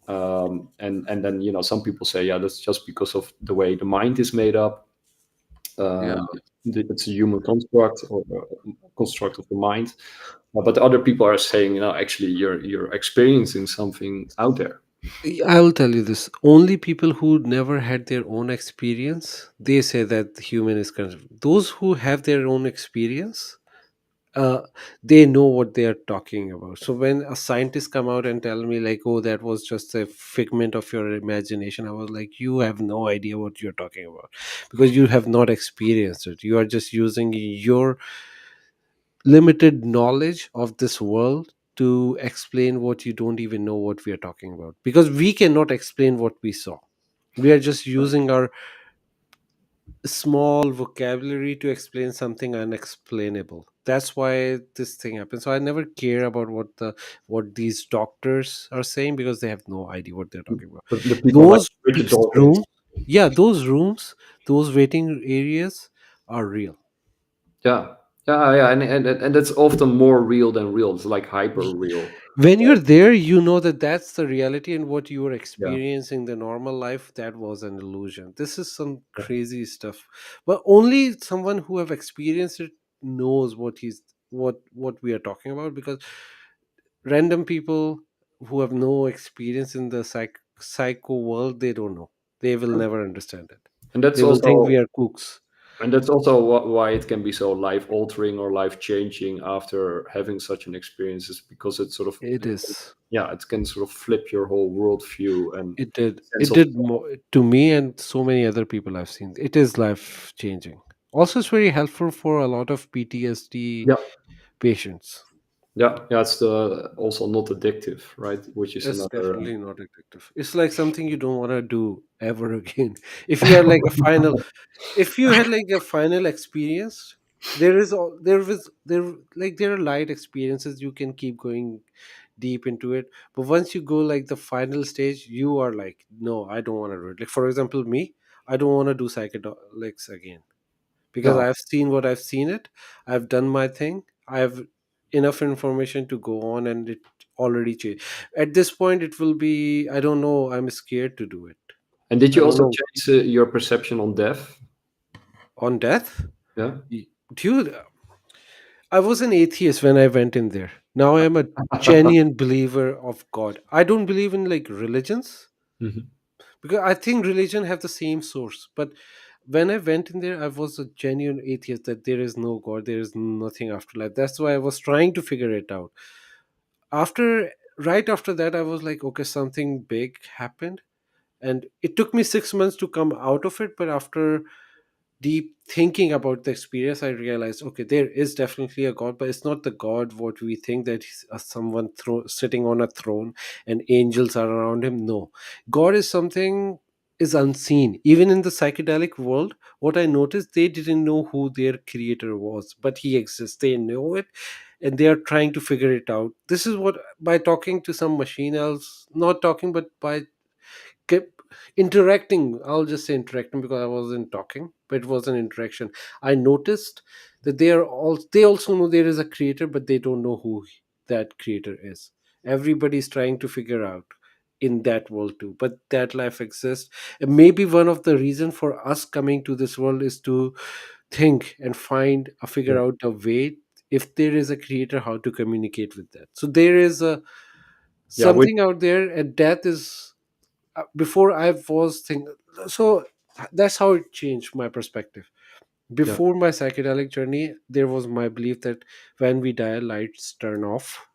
and then some people say, yeah, that's just because of the way the mind is made up. Yeah. It's a human construct, or a construct of the mind. But other people are saying, actually, you're experiencing something out there. I'll tell you this. Only people who never had their own experience, they say that the human is those who have their own experience, uh, they know what they are talking about. So when a scientist come out and tell me like, oh, that was just a figment of your imagination, I was like, you have no idea what you're talking about because you have not experienced it. You are just using your limited knowledge of this world to explain what you don't even know what we are talking about, because we cannot explain what we saw. We are just using our small vocabulary to explain something unexplainable. That's why this thing happens. So I never care about what these doctors are saying because they have no idea what they're talking about. The people like Those Richard Dawkins. rooms, yeah, those rooms, those waiting areas are real. Yeah, yeah, and that's often more real than real. It's like hyper real. When you're there, you know that that's the reality, and what you were Yeah. experiencing the normal life, that was an illusion. This is some crazy stuff, but only someone who have experienced it knows what we are talking about, because random people who have no experience in the psycho world, they don't know. They will never understand it. And that's They will think also we are kooks. and that's also why it can be so life altering or life changing after having such an experience, is because it sort of, It is. yeah, it can sort of flip your whole worldview and It did. sense It of. did to me and so many other people I've seen. It is life changing. Also, it's very helpful for a lot of PTSD Yeah, patients. yeah. It's also not addictive, right? Which is It's another. definitely not addictive. It's like something you don't want to do ever again. If you had like a final, if you had like a final experience, there are light experiences you can keep going deep into it, but once you go like the final stage, you are like, no, I don't want to do it. Like for example, me, I don't want to do psychedelics again because Yeah. I've seen what I've seen it. I've done my thing. I have enough information to go on, and already changed. At this point, it will be, I don't know, I'm scared to do it. And did I you don't also know. change your perception on death? On death? Yeah. Dude, I was an atheist when I went in there. Now I am a genuine believer of God. I don't believe in like religions Mhm. because I think religion have the same source. But when I went in there, I was a genuine atheist that there is no God, there is nothing afterlife. That's why I was trying to figure it out. After right after that, I was like, okay, something big happened, and it took me 6 months to come out of it. But after deep thinking about the experience, I realized, okay, there is definitely a God, but it's not the God what we think, that he's someone sitting on a throne and angels are around him. No, God is something is unseen. Even in the psychedelic world, what I noticed, they didn't know who their creator was, but he exists. They know it, and they are trying to figure it out. This is what, by talking to some machine else, not talking, but by kept interacting, I'll just say interacting because I wasn't talking, but it was an interaction. I noticed that they also know there is a creator, but they don't know who that creator is. Everybody's trying to figure out in that world too, but that life exists. And maybe one of the reason for us coming to this world is to think and find a figure Yeah. out a way, if there is a creator, how to communicate with that. So there is a Yeah. Which, something out there, and death is, before I was thinking, so that's how it changed my perspective. yeah. Before my psychedelic journey, there was my belief that when we die, lights turn off.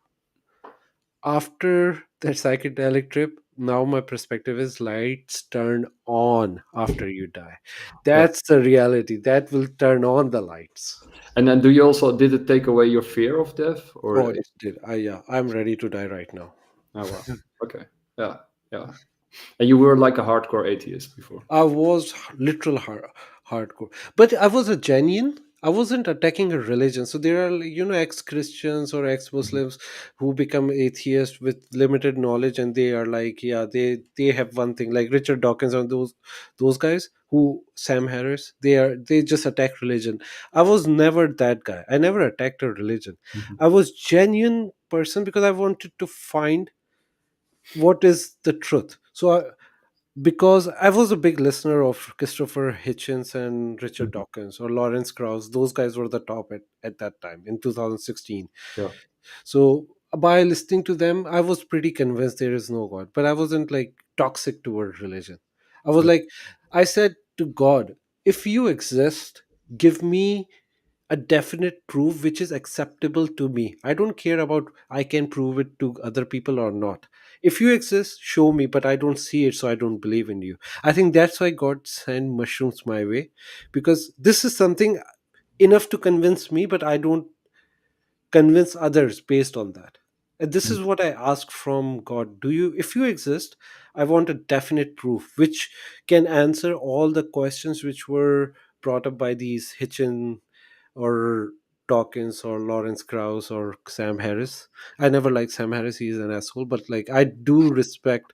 After that psychedelic trip, now my perspective is lights turn on after you die. Yeah. That's the reality, that will turn on the lights. And then did it take away your fear of death, or Oh, it did. Yeah, I'm ready to die right now. oh wow. Okay. Yeah. Yeah. And you were like a hardcore atheist before. I was literal hardcore, but I was a genuine. I wasn't attacking a religion. So there are, ex-Christians or Mhm. ex-Muslims who become atheists with limited knowledge, and they are like, yeah, they have one thing, like Richard Dawkins and those guys, who Sam Harris. They just attack religion. I was never that guy. I never attacked a religion. Mhm. I was genuine person because I wanted to find what is the truth. Because I was a big listener of Christopher Hitchens and Richard Mhm. Dawkins or Lawrence Krauss. Those guys were the top at that time in 2016. Yeah. So by listening to them, I was pretty convinced there is no God, but I wasn't like toxic toward religion. I was Yeah. like, I said to God, if you exist, give me a definite proof which is acceptable to me. I don't care about I can prove it to other people or not. If you exist, show me, but I don't see it, so I don't believe in you. I think that's why God sent mushrooms my way, because this is something enough to convince me, but I don't convince others based on that. And this Mhm. is what I ask from God. If you exist, I want a definite proof which can answer all the questions which were brought up by these Hitchin or Dawkins or Lawrence Krauss or Sam Harris. I never liked Sam Harris; he's an asshole. But like, I do respect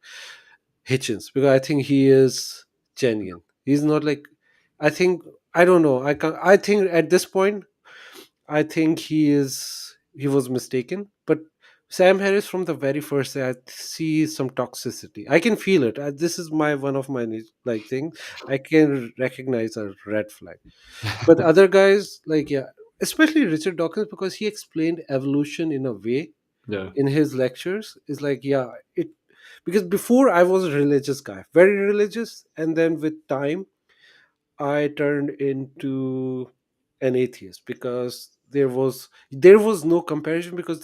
Hitchens because I think he is genuine. He's not like, I think, I don't know. I think at this point, I think he was mistaken. But Sam Harris, from the very first day, I see some toxicity. I can feel it. This is my one of my like things. I can recognize a red flag. But other guys, like, yeah, especially Richard Dawkins, because he explained evolution in a way Yeah. in his lectures, is like, yeah, it, because before I was a religious guy, very religious, and then with time I turned into an atheist because there was no comparison, because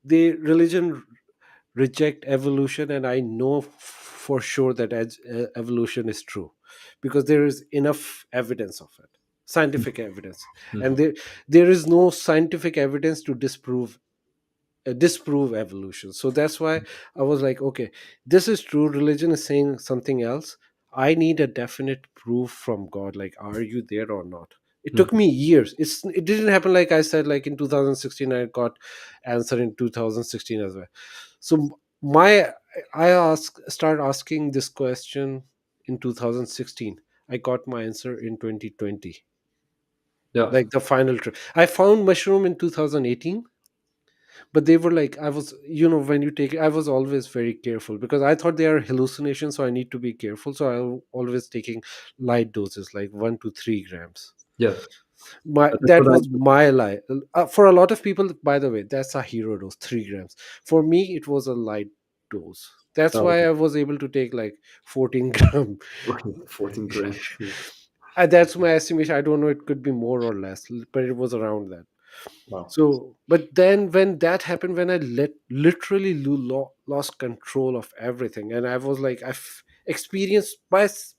the religion reject evolution, and I know for sure that evolution is true because there is enough evidence of it, scientific evidence. And Mhm. there is no scientific evidence to disprove evolution. So that's why I was like, okay, this is true, religion is saying something else. I need a definite proof from God, like, are you there or not? It took Mhm. me years. It didn't happen like I said, like in 2016 I got answer in 2016 as well. So my I start asking this question in 2016. I got my answer in 2020, Yeah. like the final trip. I found mushroom in 2018, but they were like, I was, when you take it, I was always very careful because I thought they are hallucinations, so I need to be careful. So I'm always taking light doses, like 1 to 3 grams. Yeah. That's That what was my lie. For a lot of people, by the way, that's a hero dose, 3 grams. For me, it was a light dose. That's Oh, why I was able to take like 14 gram. 14 grams. Yeah. That's my estimation. I don't know, it could be more or less, but it was around that. Wow. So, but then when that happened, when I literally lost control of everything, and I was like, I've experienced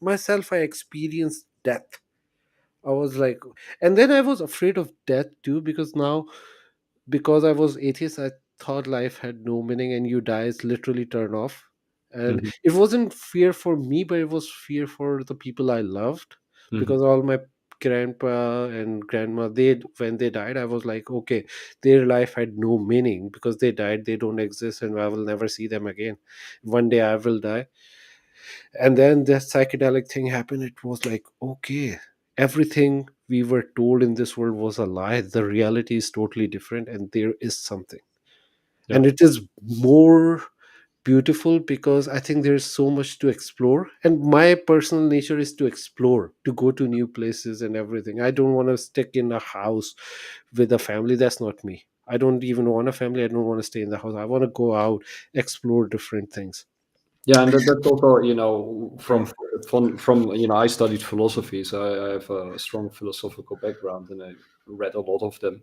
myself, I experienced death. I was like, and then I was afraid of death too, because now, because I was atheist, I thought life had no meaning and you die, it's literally turn off. And Mhm. it wasn't fear for me, but it was fear for the people I loved, Mhm. because all my grandpa and grandma, they, when they died, I was like, okay, their life had no meaning because they died, they don't exist, and I will never see them again. One day I will die. And then the psychedelic thing happened. It was like, okay, everything we were told in this world was a lie. The reality is totally different, and there is something. Yeah. And it is more beautiful because I think there's so much to explore. And my personal nature is to explore, to go to new places and everything. I don't want to stick in a house with a family. That's not me. I don't even want a family. I don't want to stay in the house. I want to go out, explore different things. Yeah, and that's also, from I studied philosophy, so I have a strong philosophical background, and I read a lot of them.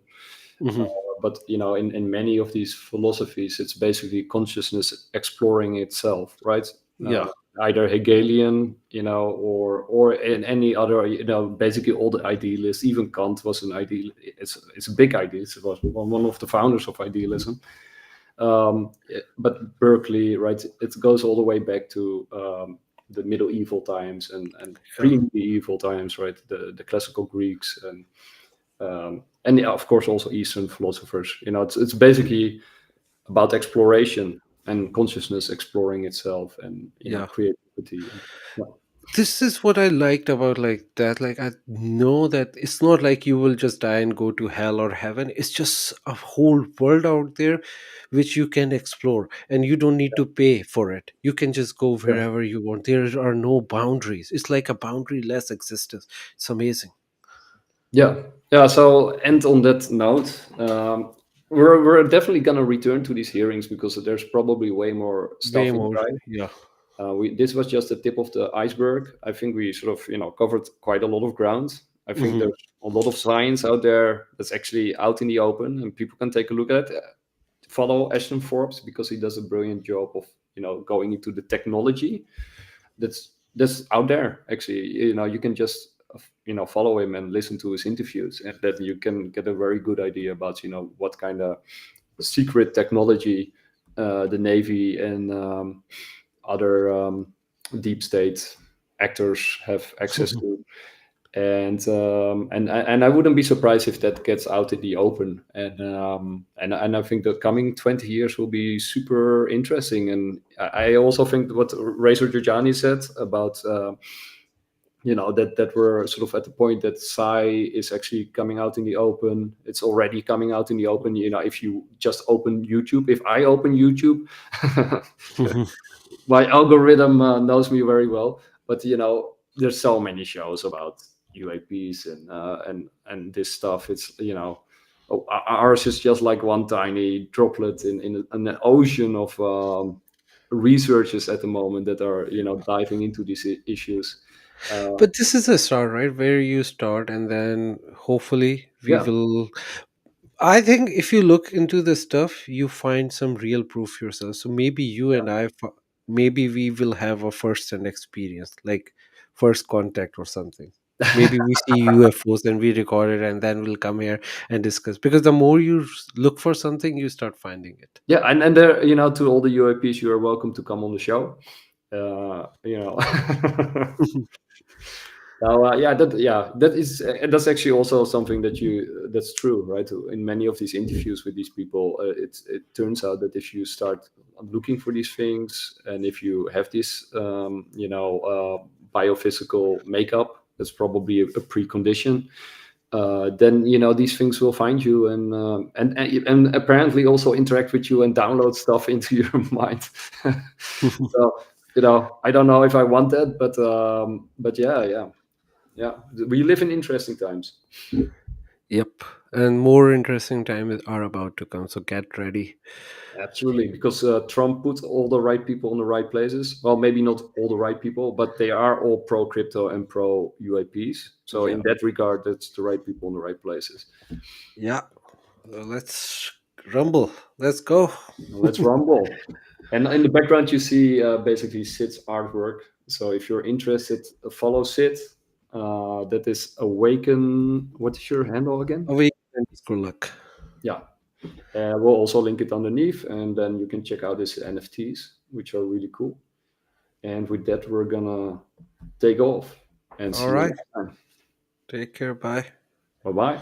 Mhm. But in many of these philosophies, it's basically consciousness exploring itself, right? Yeah. Either Hegelian, or in any other, basically all the idealists. Even Kant was an ideal. It's a big idealist. It was one of the founders of idealism. But Berkeley, right? It goes all the way back to the medieval times and pre-medieval times, right? The classical Greeks and yeah, of course also Eastern philosophers. It's basically about exploration and consciousness exploring itself, and Yeah. creativity. Yeah. This is what I liked about like that. Like, I know that it's not like you will just die and go to hell or heaven. It's just a whole world out there which you can explore, and you don't need to pay for it. You can just go Yeah. wherever you want. There are no boundaries. It's like a boundary-less existence. It's amazing. Yeah. So, and on that note, we're definitely gonna return to these hearings because there's probably way more Way stuff more. inside. Yeah. This was just the tip of the iceberg. I think we sort of covered quite a lot of ground. I think Mhm. there's a lot of science out there that's actually out in the open, and people can take a look at it. Follow Ashton Forbes because he does a brilliant job of going into the technology that's out there. Actually, you can just follow him and listen to his interviews, and that you can get a very good idea about what kind of secret technology the Navy and other deep state actors have access to. And I wouldn't be surprised if that gets out in the open. And I think the coming 20 years will be super interesting. And I also think what Razor Giuliani said about that we're sort of at the point that sci is actually coming out in the open. It's already coming out in the open. If you just open YouTube, if I open YouTube, my algorithm knows me very well. But there's so many shows about UAPs and this stuff. It's ours is just like one tiny droplet in an ocean of researchers at the moment that are diving into these issues. But this is a start, right? Where you start, and then hopefully we Yeah. will. I think if you look into the stuff, you find some real proof yourself. So maybe you and I, maybe we will have a first-hand experience, like first contact or something. Maybe we see UFOs and we record it, and then we'll come here and discuss. Because the more you look for something, you start finding it. Yeah, and there, to all the UAPs, you are welcome to come on the show. Now, that's actually also something that's true, right? In many of these interviews with these people, it turns out that if you start looking for these things, and if you have this, biophysical makeup, that's probably a precondition. then these things will find you and apparently also interact with you and download stuff into your mind. So I don't know if I want that, but yeah, we live in interesting times. Yep. And more interesting times are about to come. So get ready. Absolutely, because Trump put all the right people in the right places. Well, maybe not all the right people, but they are all pro crypto and pro UAPs. So in that regard, that's the right people in the right places. Yeah. Let's rumble. Let's go. Let's rumble. And in the background, you see basically Sid's artwork. So if you're interested, follow Sid. That is Awaken. What is your handle again? Awaken_luck. Yeah. We'll also link it underneath, and then you can check out his NFTs, which are really cool. And with that, we're gonna take off and see you next time. Take care. Bye. Bye-bye.